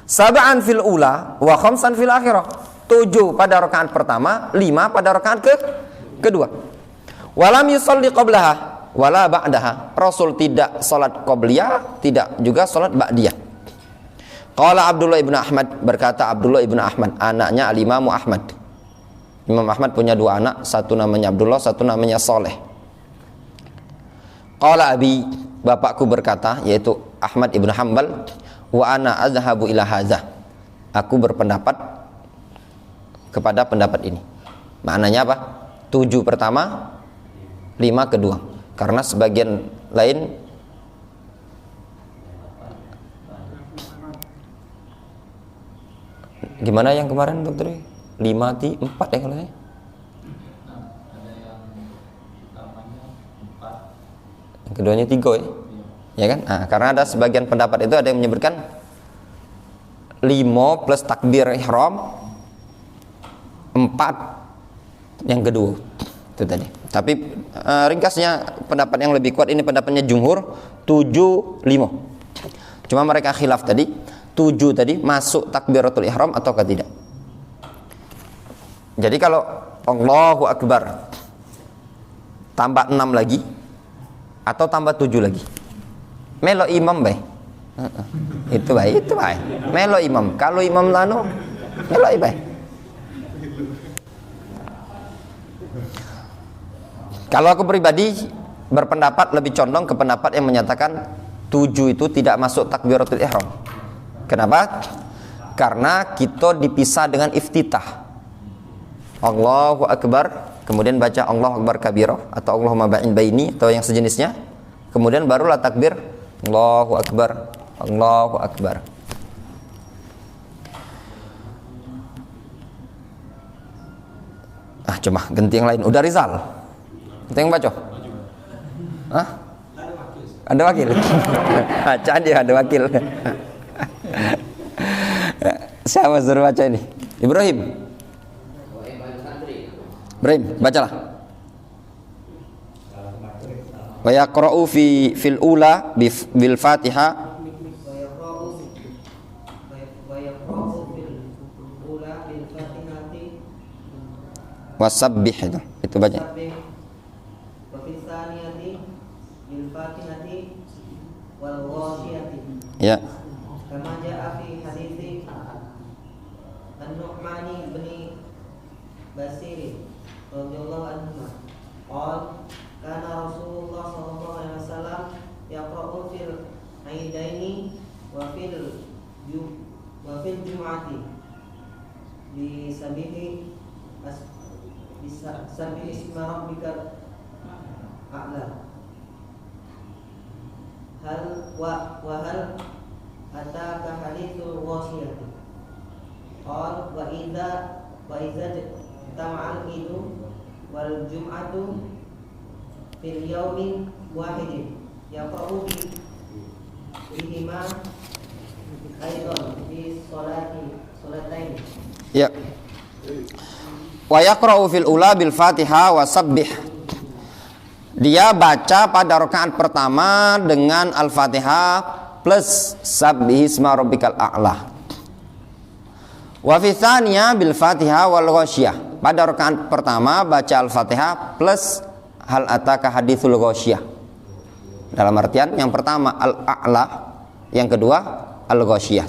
S1: Sab'an fil ula wa khamsan fil akhirah. 7 pada rakaat pertama, 5 pada rakaat kedua. Walam yusalli qablaha wala ba'daha. Rasul tidak salat qabliyah, tidak juga salat ba'diyah. Qala Abdullah ibn Ahmad, berkata Abdullah ibn Ahmad, anaknya al-Imam Ahmad. Imam Ahmad punya 2 anak, satu namanya Abdullah, satu namanya Saleh. Qala abi, bapakku berkata, yaitu Ahmad ibn Hanbal, wa ana azhabu ila hadza. Aku berpendapat kepada pendapat ini. Maknanya apa? 7 pertama, 5 kedua. Karena sebagian lain gimana yang kemarin dokter? 5 4 ya kalau saya. Yang keduanya 3 ya. Ya kan? Nah, karena ada sebagian pendapat itu ada yang menyebutkan 5 plus takbir ihram 4 yang kedua. Itu tadi. Tapi ringkasnya pendapat yang lebih kuat ini pendapatnya jumhur 7 5. Cuma mereka khilaf tadi 7 tadi masuk takbiratul ihram ataukah tidak. Jadi kalau Allahu Akbar tambah 6 lagi atau tambah 7 lagi, melo imam baik. Itu baik. Melo imam. Kalau imam lano melo baik. Kalau aku pribadi berpendapat lebih condong ke pendapat yang menyatakan 7 itu tidak masuk takbiratul ihram. Kenapa? Karena kita dipisah dengan iftitah. Allahu Akbar, kemudian baca Allahu Akbar kabira atau Allahumma ba'in baini atau yang sejenisnya. Kemudian barulah takbir Allahu Akbar, Allahu Akbar. Cuma ganti yang lain. Udah Rizal. Kita yang baca. Hah? Ada wakil. Baca dia ada wakil. Siapa suruh baca ini? Ibrahim. Ibrahim, bacalah. Wa yaqra'u fil ula bil Fatihah wasabbih itu baca. Ya.
S3: Kama jaa fi hadits An-Nu'man bin Bashir radhiyallahu anhu qala kana Rasulullah sallallahu alaihi wasallam yaqra'u fil aidaini wa fil jum'ati bi sabihi isma rabbikal a'la hal ataka hadithul wasiyah qal wa idza tama'al idu wal jum'atu fil yawmin wahidin yaqra'u bihima aidan fi salatain.
S1: Ya. Wa yaqra'u fil ula bil Fatihah wasabbih. Dia baca pada rakaat pertama dengan Al-Fatihah plus sabbihisma rabbikal a'la. Wa fi tsaniyah bil Fatihah wal ghasyiyah. Pada rakaat pertama baca Al-Fatihah plus hal ataka hadithul ghasyiyah. Dalam artian yang pertama al-a'la, yang kedua al-ghasyiyah.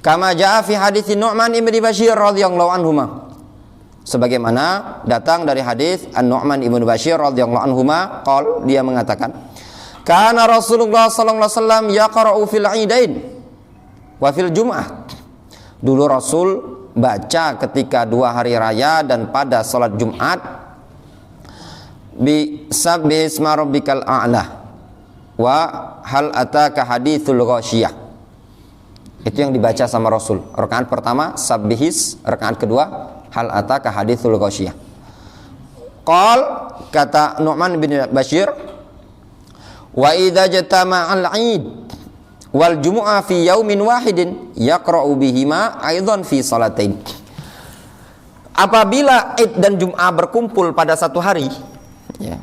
S1: Kama jaa fi hadits Nu'man ibn Bashir radhiyallahu anhuma. Sebagaimana datang dari hadis An-Nu'man ibn Bashir radhiyallahu anhuma, qol, dia mengatakan, kana Rasulullah sallallahu alaihi wasallam yaqra'u fil 'idain wa fil jum'ah. Dulu Rasul baca ketika 2 hari raya dan pada salat Jumat bi sabbihisma rabbikal a'la wa hal ataka hadithul ghasyiyah. Itu yang dibaca sama Rasul. Rakaat pertama sabbihis, rakaat kedua hal ataka hadithul ghasyiyah. Qal, kata Nu'man bin Bashir, wa idza jatama'al 'id wal jumu'ah fi yaumin wahidin yaqra'u bihima aidan fi salatain. Apabila Id dan Jum'ah berkumpul pada satu hari, ya,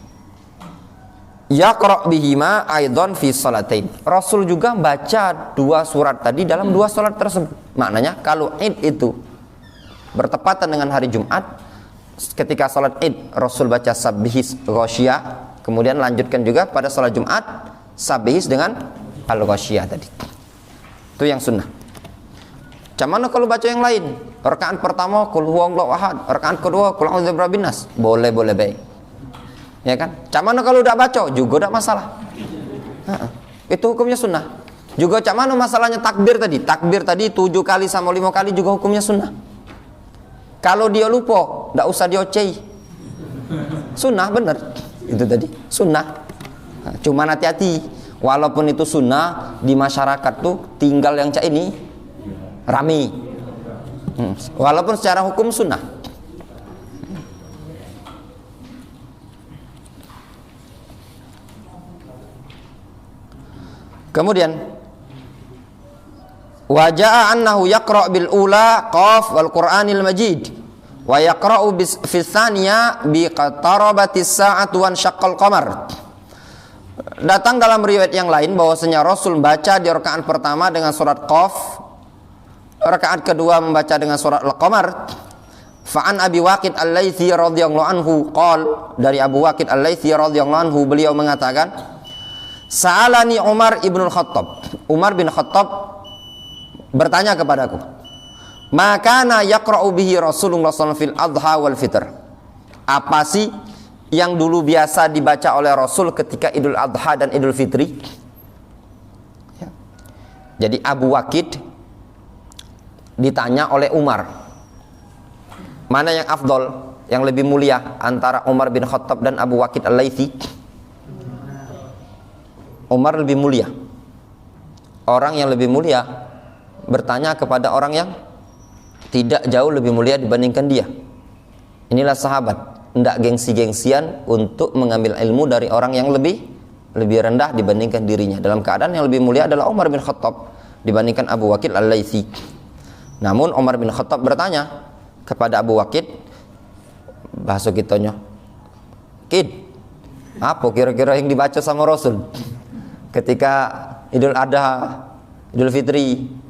S1: yaqra' bihima aidan fi salatain. Rasul juga baca 2 surat tadi dalam 2 salat tersebut. Maknanya kalau Id itu bertepatan dengan hari Jumat, ketika salat Id Rasul baca sabbihis ghasyiyah, kemudian lanjutkan juga pada salat Jumat sabbihis dengan al-ghasyiyah tadi. Itu yang sunnah. Cuman kalau baca yang lain, rakaat pertama qul huwallahu ahad, rakaat kedua qul a'udzu birabbin nas, boleh baik. Ya kan? Cuman kalau udah baca juga tidak masalah. Itu hukumnya sunnah. Juga cuman masalahnya takbir tadi. Takbir tadi 7 kali sama 5 kali juga hukumnya sunnah. Kalau dia lupa, tidak usah diocehi. Sunnah bener. Itu tadi, sunnah. Cuman hati-hati. Walaupun itu sunnah, di masyarakat tuh tinggal yang cak ini rame. Walaupun secara hukum sunnah. Kemudian wa jaa annahu yaqra' bil ula qaf wal Qur'anil Majid wa yaqra'u fi tsaniyah bi qatarabatis sa'atu wan syaqqal qamar. Datang dalam riwayat yang lain bahwasanya Rasul membaca di rakaat pertama dengan surat Qaf, rakaat kedua membaca dengan surat Al-Qamar. Fa'an Abi Waqid Al-Laitsi radhiyallahu anhu qol, dari Abu Waqid Al-Laitsi radhiyallahu anhu beliau mengatakan, Sa'alani Umar ibn Khattab. Umar bin Khattab bertanya kepadaku, makana yaqra'u bihi Rasulullah sallallahu alaihi wasallam fil adha wal fitr. Apa sih yang dulu biasa dibaca oleh Rasul ketika Idul Adha dan Idul Fitri. Ya. Jadi Abu Waqid ditanya oleh Umar, mana yang afdol, yang lebih mulia antara Umar bin Khattab dan Abu Waqid Al-Laitsi? Umar lebih mulia. Orang yang lebih mulia bertanya kepada orang yang tidak jauh lebih mulia dibandingkan dia. Inilah sahabat, tidak gengsi-gengsian untuk mengambil ilmu dari orang yang lebih rendah dibandingkan dirinya. Dalam keadaan yang lebih mulia adalah Umar bin Khattab dibandingkan Abu Waqid Al-Laitsi. Namun Umar bin Khattab bertanya kepada Abu Waqid, bahasa kitanya, Kid, apa kira-kira yang dibaca sama Rasul ketika Idul Adha, Idul Fitri?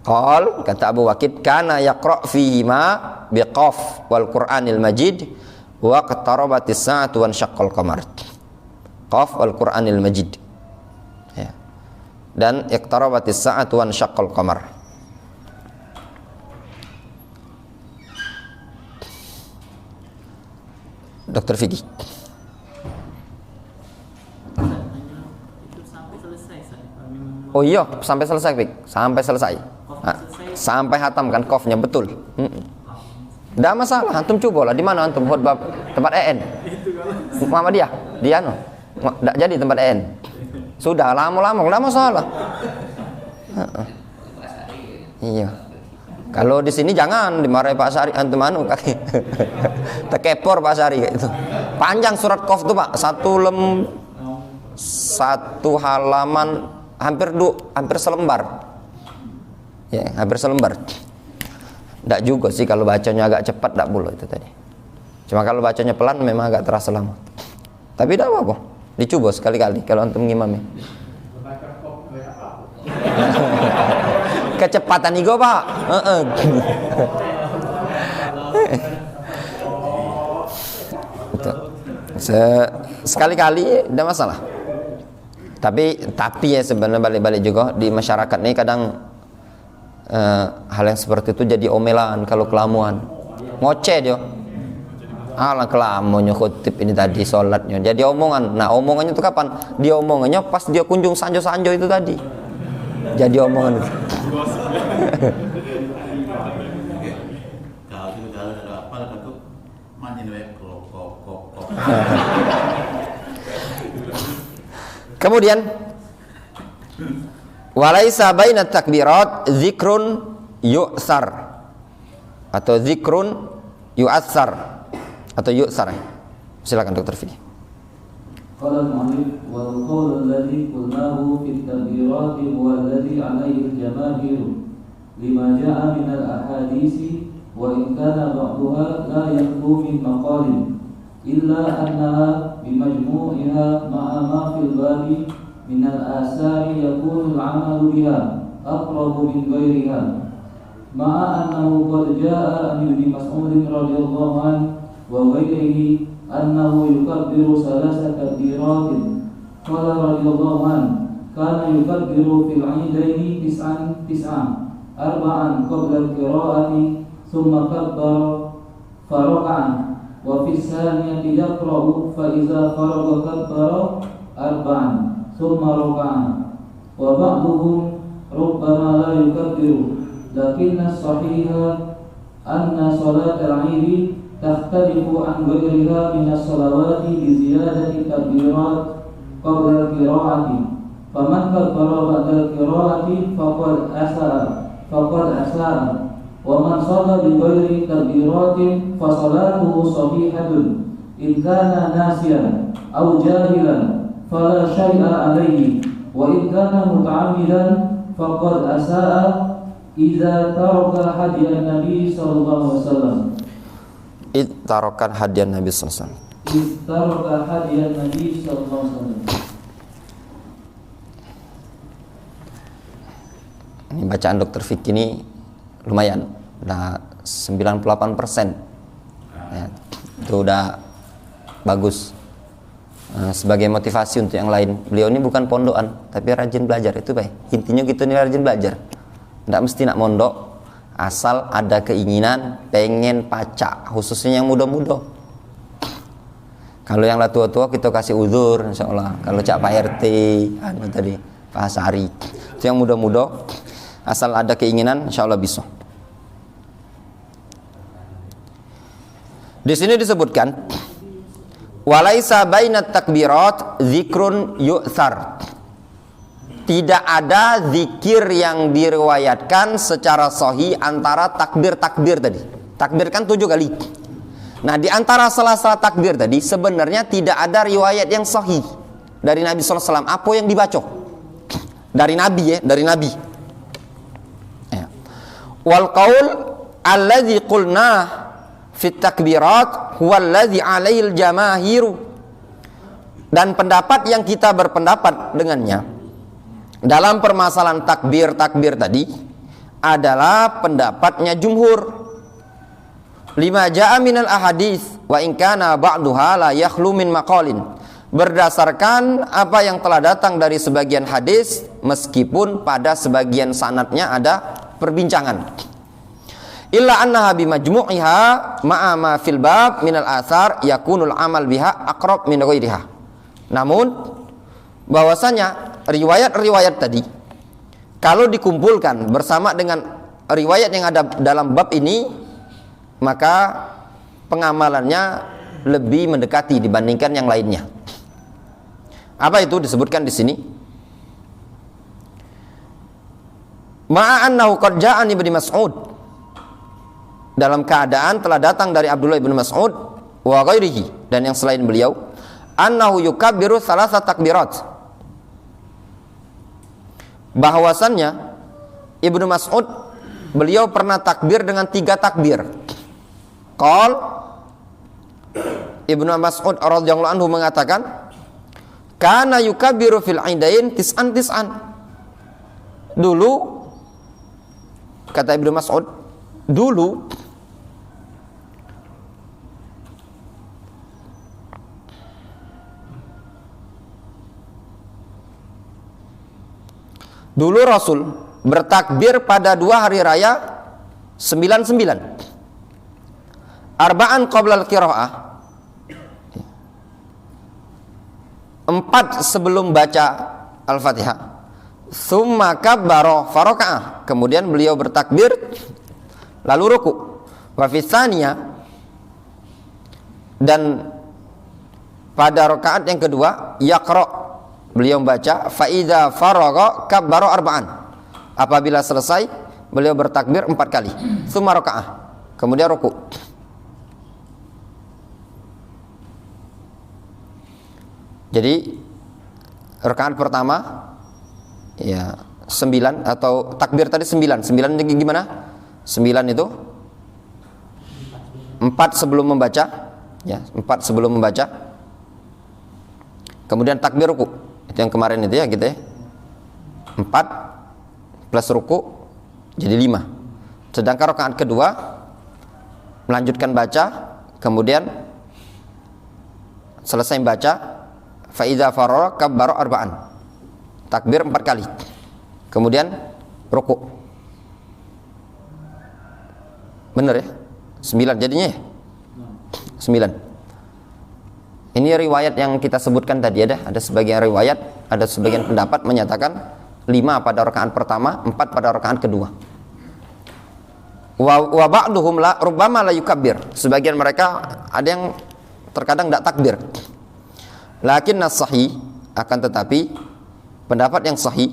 S1: Qal, kata Abu Waqid, kana yaqra' fihi ma biqaf wal Qur'anil Majid wa qatarabatis sa'atu wan syaqqal qamar. Qaf wal Qur'anil Majid. Ya. Dan iqtarabatis sa'atu wan syaqqal qamar. Dr. Fidi. Oh iya, sampai selesai, Fik. Sampai selesai. Nah, sampai hatam kan kofnya betul. Nggak masalah, antum coba lah. Di mana antum khutbah tempat EN? Muhammadiyah, dia no. Nggak jadi tempat EN. Sudah lama-lama, nggak masalah. Iya. Kalau di sini jangan dimarahi Pak Sari, antum anu kaki. Tekepor Pak Sari kayak itu. Panjang surat Qaf tuh Pak, satu halaman hampir selembar. Ya, hampir selembar. Nggak juga sih kalau bacanya agak cepat, nggak boleh itu tadi. Cuma kalau bacanya pelan memang agak terasa lama. Tapi tidak apa-apa, dicoba sekali-kali kalau antum ngimami. Kecepatan ego Pak. Sekali-kali tidak masalah. Tapi ya sebenarnya balik-balik juga di masyarakat ini kadang hal yang seperti itu jadi omelan kalau kelamuan. Ngoceh dia. Alah kelamunya khutib ini tadi sholatnya. Jadi omongan. Nah omongannya itu kapan? Dia omongannya pas dia kunjung sanjo-sanjo itu tadi. Jadi omongan itu. Kemudian walaisa baina takbirat zikrun yu'sar atau zikrun yu'assar atau yu'sar. Silakan Dr. Fidi.
S2: Qala al-mu'allif wal qawl alladhi qulnahu fi at-takbirat huwa alladhi 'alayhi al-jamaahir lima jaa'a min al-ahadisi wa in kana ba'daha la yakhlu min maqalin illa annaha bimajmu'iha ma'a ma fil babi min al-asari yakunu al-'amalu biha aqrabu min ghairiha ma'a annahu qad jaa'a an Ibn Mas'ud radhiyallahu anhu wa ghairihi annahu yukabbiru salasa takbiratin qala radhiyallahu anhu kana yukabbiru fil 'idaini tis'an arba'an qabla al-qira'ati thumma kabbara faraka'a wa fi tsaniyati yaqra'u fa idza faraga kabbara arba'an thumma raka'a wa ba'duhum rubbama la yukabbiru lakinna as-sahiha anna salat al-'id takhtalifu an ghairiha min as-salawati bi ziyadati takbirat qabla al-qira'ati faman kabbara ba'da al-qira'ati faqad asa'a wa man shalla bi ghairi takbiratin fa salatuhu sahihatun in kana nasiyan aw jahilan fala shay'a alayhi wa in kana muta'ammidan faqad asa'a idza taraka hadiyan nabi sallallahu alaihi wasallam.
S1: Ittarokan hadiah Nabi SAW.
S2: Ittarokan hadiah Nabi SAW.
S1: Ini bacaan Dr. Fik ini lumayan, udah 98%. Ya, itu udah bagus. Sebagai motivasi untuk yang lain. Beliau ini bukan pondokan, tapi rajin belajar. Itu baik. Intinya gitu nih, rajin belajar. Nggak mesti nak mondok. Asal ada keinginan pengen pacak, khususnya yang muda-muda. Kalau yang lah tua-tua kita kasih uzur insyaallah. Kalau cak Pak RT anu tadi Pak Hasari. Itu yang muda-muda asal ada keinginan insyaallah bisa. Di sini disebutkan walaisa bainat takbirat zikrun yu'thar. Tidak ada zikir yang diriwayatkan secara sahih antara takbir-takbir tadi. Takbir kan 7 kali. Nah, di antara salah-salah takbir tadi sebenarnya tidak ada riwayat yang sahih dari Nabi SAW. Apa yang dibaca? Dari Nabi ya, dari Nabi. Ya. Wal qaul allazi qulna fit takbirat huwa allazi alaihi al-jamaahiru. Dan pendapat yang kita berpendapat dengannya dalam permasalahan takbir-takbir tadi adalah pendapatnya jumhur. Lima ja'a minal ahadits wa in kana ba'duha la yakhlu min maqalin. Berdasarkan apa yang telah datang dari sebagian hadis meskipun pada sebagian sanadnya ada perbincangan. Illa annaha bimajmu'iha ma'a ma fil bab minal athar yakunul amal biha aqrab min ghairiha. Namun bahwasanya riwayat-riwayat tadi kalau dikumpulkan bersama dengan riwayat yang ada dalam bab ini, maka pengamalannya lebih mendekati dibandingkan yang lainnya. Apa itu disebutkan di sini? Ma'annahu qad ja'ani Ibnu Mas'ud. Dalam keadaan telah datang dari Abdullah bin Mas'ud wa ghairihi dan yang selain beliau, annahu yukabbiru thalatha takbirat. Bahwasannya Ibnu Mas'ud beliau pernah takbir dengan 3 takbir. Qal Ibnu Mas'ud radhiyallahu anhu mengatakan, kana yukabbiru fil aidain tis'an. Dulu kata Ibnu Mas'ud, dulu Rasul bertakbir pada 2 hari raya 99. Arba'an qabla al-qira'ah, 4 sebelum baca Al-Fatihah. Tsumma kabbara faraka'ah, kemudian beliau bertakbir lalu ruku. Wa fi tsaniyah, dan pada rakaat yang kedua yaqra, beliau membaca fa idza faragha kabbara arba'an. Apabila selesai beliau bertakbir 4 kali. Tsumma raka'ah, kemudian ruku. Jadi rakaat pertama ya 9 atau takbir tadi 9. 9 gimana? 9 itu 4 sebelum membaca, ya, 4 sebelum membaca. Kemudian takbir ruku. Itu yang kemarin itu ya gitu ya. 4 plus ruku jadi 5. Sedangkan rakaat kedua melanjutkan baca, kemudian selesai baca fa idza faragha kabbara arba'an. Takbir 4 kali. Kemudian ruku. Benar ya? 9 jadinya ya? 9. Ini riwayat yang kita sebutkan tadi ada sebagian riwayat, ada sebagian pendapat menyatakan 5 pada rakaat pertama, 4 pada rakaat kedua. Wa ba'duhum la rubbama la yukabbir. Sebagian mereka ada yang terkadang tidak takbir. Lakin as-sahih, akan tetapi pendapat yang sahih,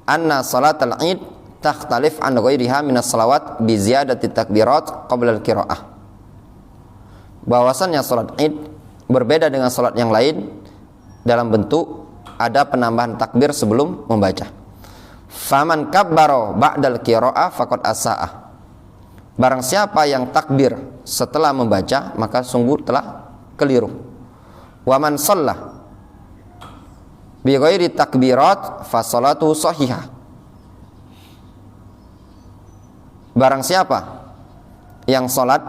S1: anna salatal id takhtalif an ghairiha min as-salawat bi ziyadati takbirat qabla al-qiraah. Bahwasannya salat id berbeda dengan salat yang lain dalam bentuk ada penambahan takbir sebelum membaca. Faman kabbara ba'dal qiraah faqad asa'ah. Barang siapa yang takbir setelah membaca maka sungguh telah keliru. Wa man shalla bi ghairi takbirat fa salatu shahihah. Barang siapa yang salat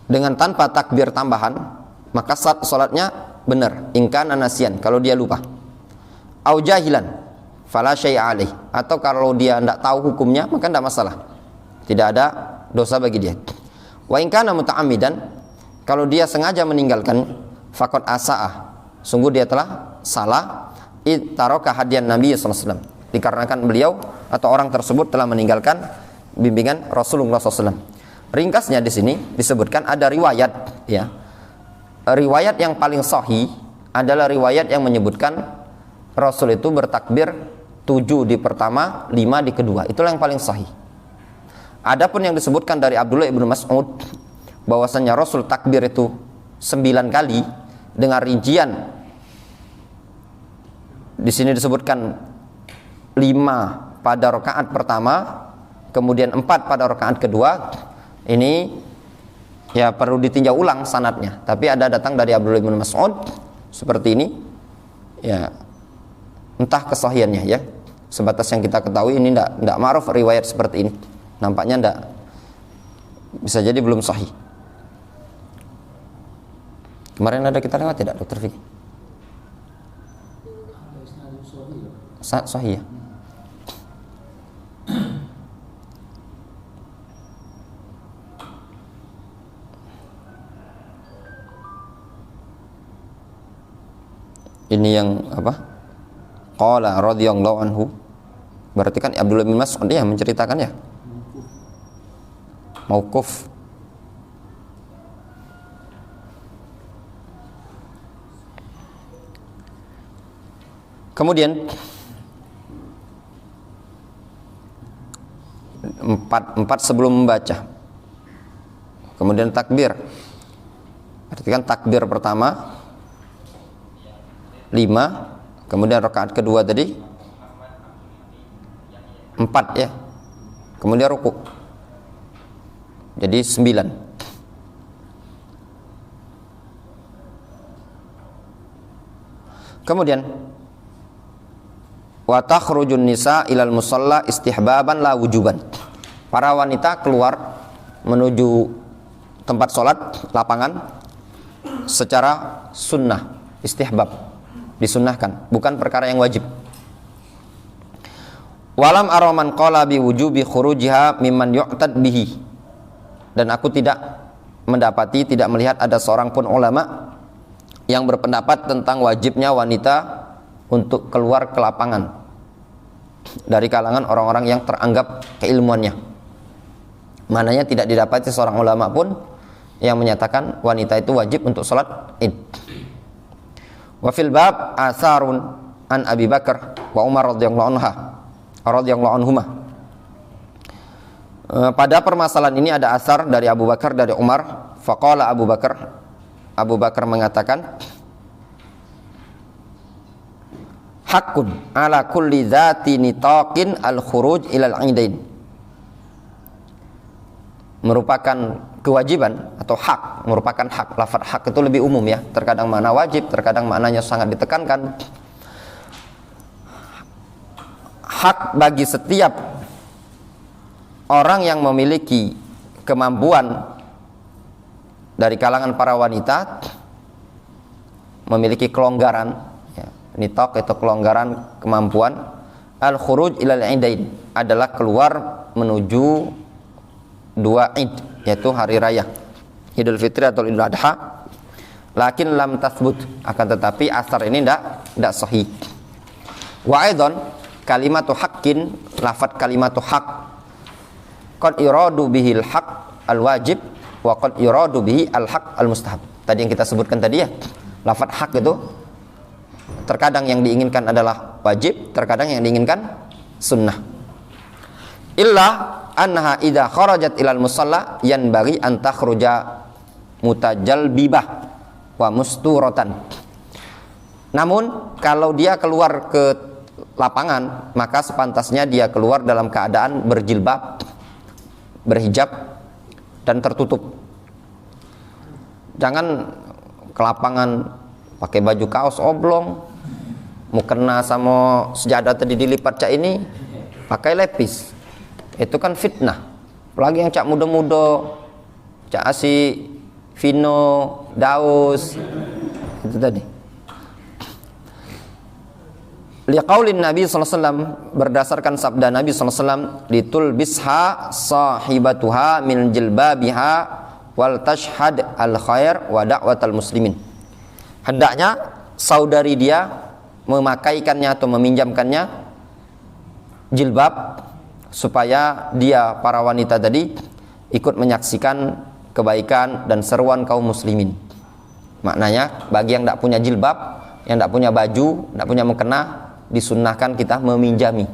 S1: dengan tanpa takbir tambahan, maka salatnya benar, ingkan anasian, kalau dia lupa. Au jahilan fala syai'a alaih, atau kalau dia tidak tahu hukumnya maka tidak masalah, tidak ada dosa bagi dia. Wa in kana muta'ammidan, Kalau dia sengaja meninggalkan, faqad asa'ah, sungguh dia telah salah, taraka hadiyan Nabi sallallahu alaihi wasallam, dikarenakan beliau atau orang tersebut telah meninggalkan bimbingan Rasulullah SAW. Ringkasnya di sini disebutkan ada riwayat, ya. Riwayat yang paling sahih adalah riwayat yang menyebutkan Rasul itu bertakbir 7 di pertama, 5 di kedua. Itulah yang paling sahih. Adapun yang disebutkan dari Abdullah ibnu Mas'ud bahwasanya Rasul takbir itu 9 kali dengan rincian di sini disebutkan 5 pada rakaat pertama, kemudian 4 pada rakaat kedua. Ini ya perlu ditinjau ulang sanadnya. Tapi ada datang dari Abdullah bin Mas'ud seperti ini. Ya, entah kesahihannya ya. Sebatas yang kita ketahui ini tidak ma'ruf riwayat seperti ini. Nampaknya tidak, bisa jadi belum sahih. Kemarin ada kita lewat tidak, Dokter Vicky? Sahih ya. Ini yang apa? Qala radhiyallahu anhu. Berarti kan Abdullah bin Mas'ud ya menceritakan ya. Mauquf. Kemudian empat sebelum membaca. Kemudian takbir. Berarti kan takbir pertama 5, kemudian rakaat kedua tadi 4 ya, kemudian ruku, jadi 9. Kemudian wa takhrujun nisa ilal musalla istihbaban la wujuban. Para wanita keluar menuju tempat sholat, lapangan, secara sunnah, istihbab, disunnahkan, bukan perkara yang wajib. Walam araman qala bi wujubi khurujiha mimman yu'tad bihi. Dan aku tidak mendapati, tidak melihat ada seorang pun ulama yang berpendapat tentang wajibnya wanita untuk keluar ke lapangan dari kalangan orang-orang yang teranggap keilmuannya. Mananya tidak didapati seorang ulama pun yang menyatakan wanita itu wajib untuk sholat Id. Wa fil bab asarun an Abi Bakar wa Umar radhiyallahu anhuma. Pada permasalahan ini ada asar dari Abu Bakar, dari Umar. Faqala Abu Bakar mengatakan, hakun ala kulli dzati nitaqin al-khuruj ilal idain. Merupakan kewajiban atau hak, merupakan hak. Lafaz hak itu lebih umum ya, terkadang makna wajib, terkadang maknanya sangat ditekankan. Hak bagi setiap orang yang memiliki kemampuan dari kalangan para wanita, memiliki kelonggaran ya, nitaq itu kelonggaran, kemampuan. Al-khuruj ilal idain adalah keluar menuju 2 Id, yaitu hari raya Idul Fitri atau Idul Adha. Lakin lam tasbut, akan tetapi asar ini tidak sahih. Wa aidan kalimatu haqqin, lafaz kalimatu haq qad iradu bihil haq al wajib wa qad iradu bihi al haq al mustahab. Tadi yang kita sebutkan tadi ya, lafaz haq itu terkadang yang diinginkan adalah wajib, terkadang yang diinginkan sunnah. Illa annaha idza kharajat ilal musalla yanbaghi an takhruja mutajalbibah wa musturatan. Namun kalau dia keluar ke lapangan, maka sepantasnya dia keluar dalam keadaan berjilbab, berhijab dan tertutup. Jangan ke lapangan pakai baju kaos oblong, mukena sama sejadah tadi dilipat cak ini pakai lepis. Itu kan fitnah. Apalagi yang cak muda-muda, cak Asi, Vino, Daus, itu tadi. Liqaulin Nabi SAW, berdasarkan sabda Nabi SAW, litulbisha sahibatuha min jilbabiha wal tashhad al khair wa da'watal muslimin. Hendaknya saudari dia memakaikannya atau meminjamkannya jilbab supaya dia, para wanita tadi, ikut menyaksikan kebaikan dan seruan kaum muslimin. Maknanya bagi yang tidak punya jilbab, yang tidak punya baju, tidak punya mukena, disunnahkan kita meminjami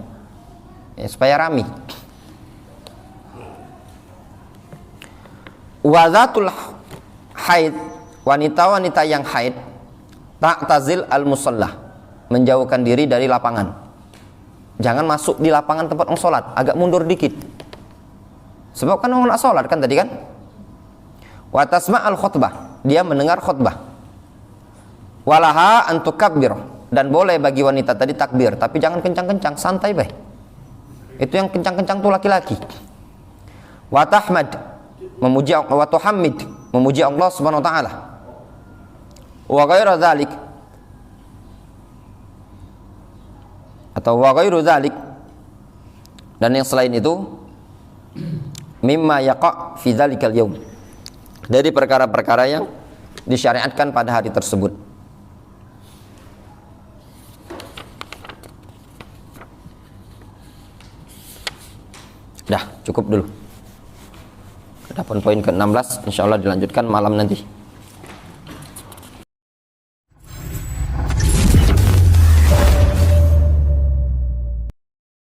S1: ya, supaya rami. Wazatul haid, wanita-wanita yang haid, ta'tazil al-musallah, menjauhkan diri dari lapangan. Jangan masuk di lapangan tempat orang sholat, agak mundur dikit. Sebab kan orang nak sholat kan tadi kan. Wa tasma' al-khutbah, dia mendengar khutbah. Walaha an tukabbir, dan boleh bagi wanita tadi takbir, tapi jangan kencang-kencang, santai baik. Itu yang kencang-kencang tuh laki-laki. Wa tahmad, memuji Allah, wa tuhammid, memuji Allah Subhanahu wa taala. Wa ghairu dzalik, atau wa ghairu dzalik, dan yang selain itu, mimma yaqa fi dzalikal yaum, dari perkara-perkara yang disyariatkan pada hari tersebut. Dah, cukup dulu. Adapun poin ke-16 insyaallah dilanjutkan malam nanti.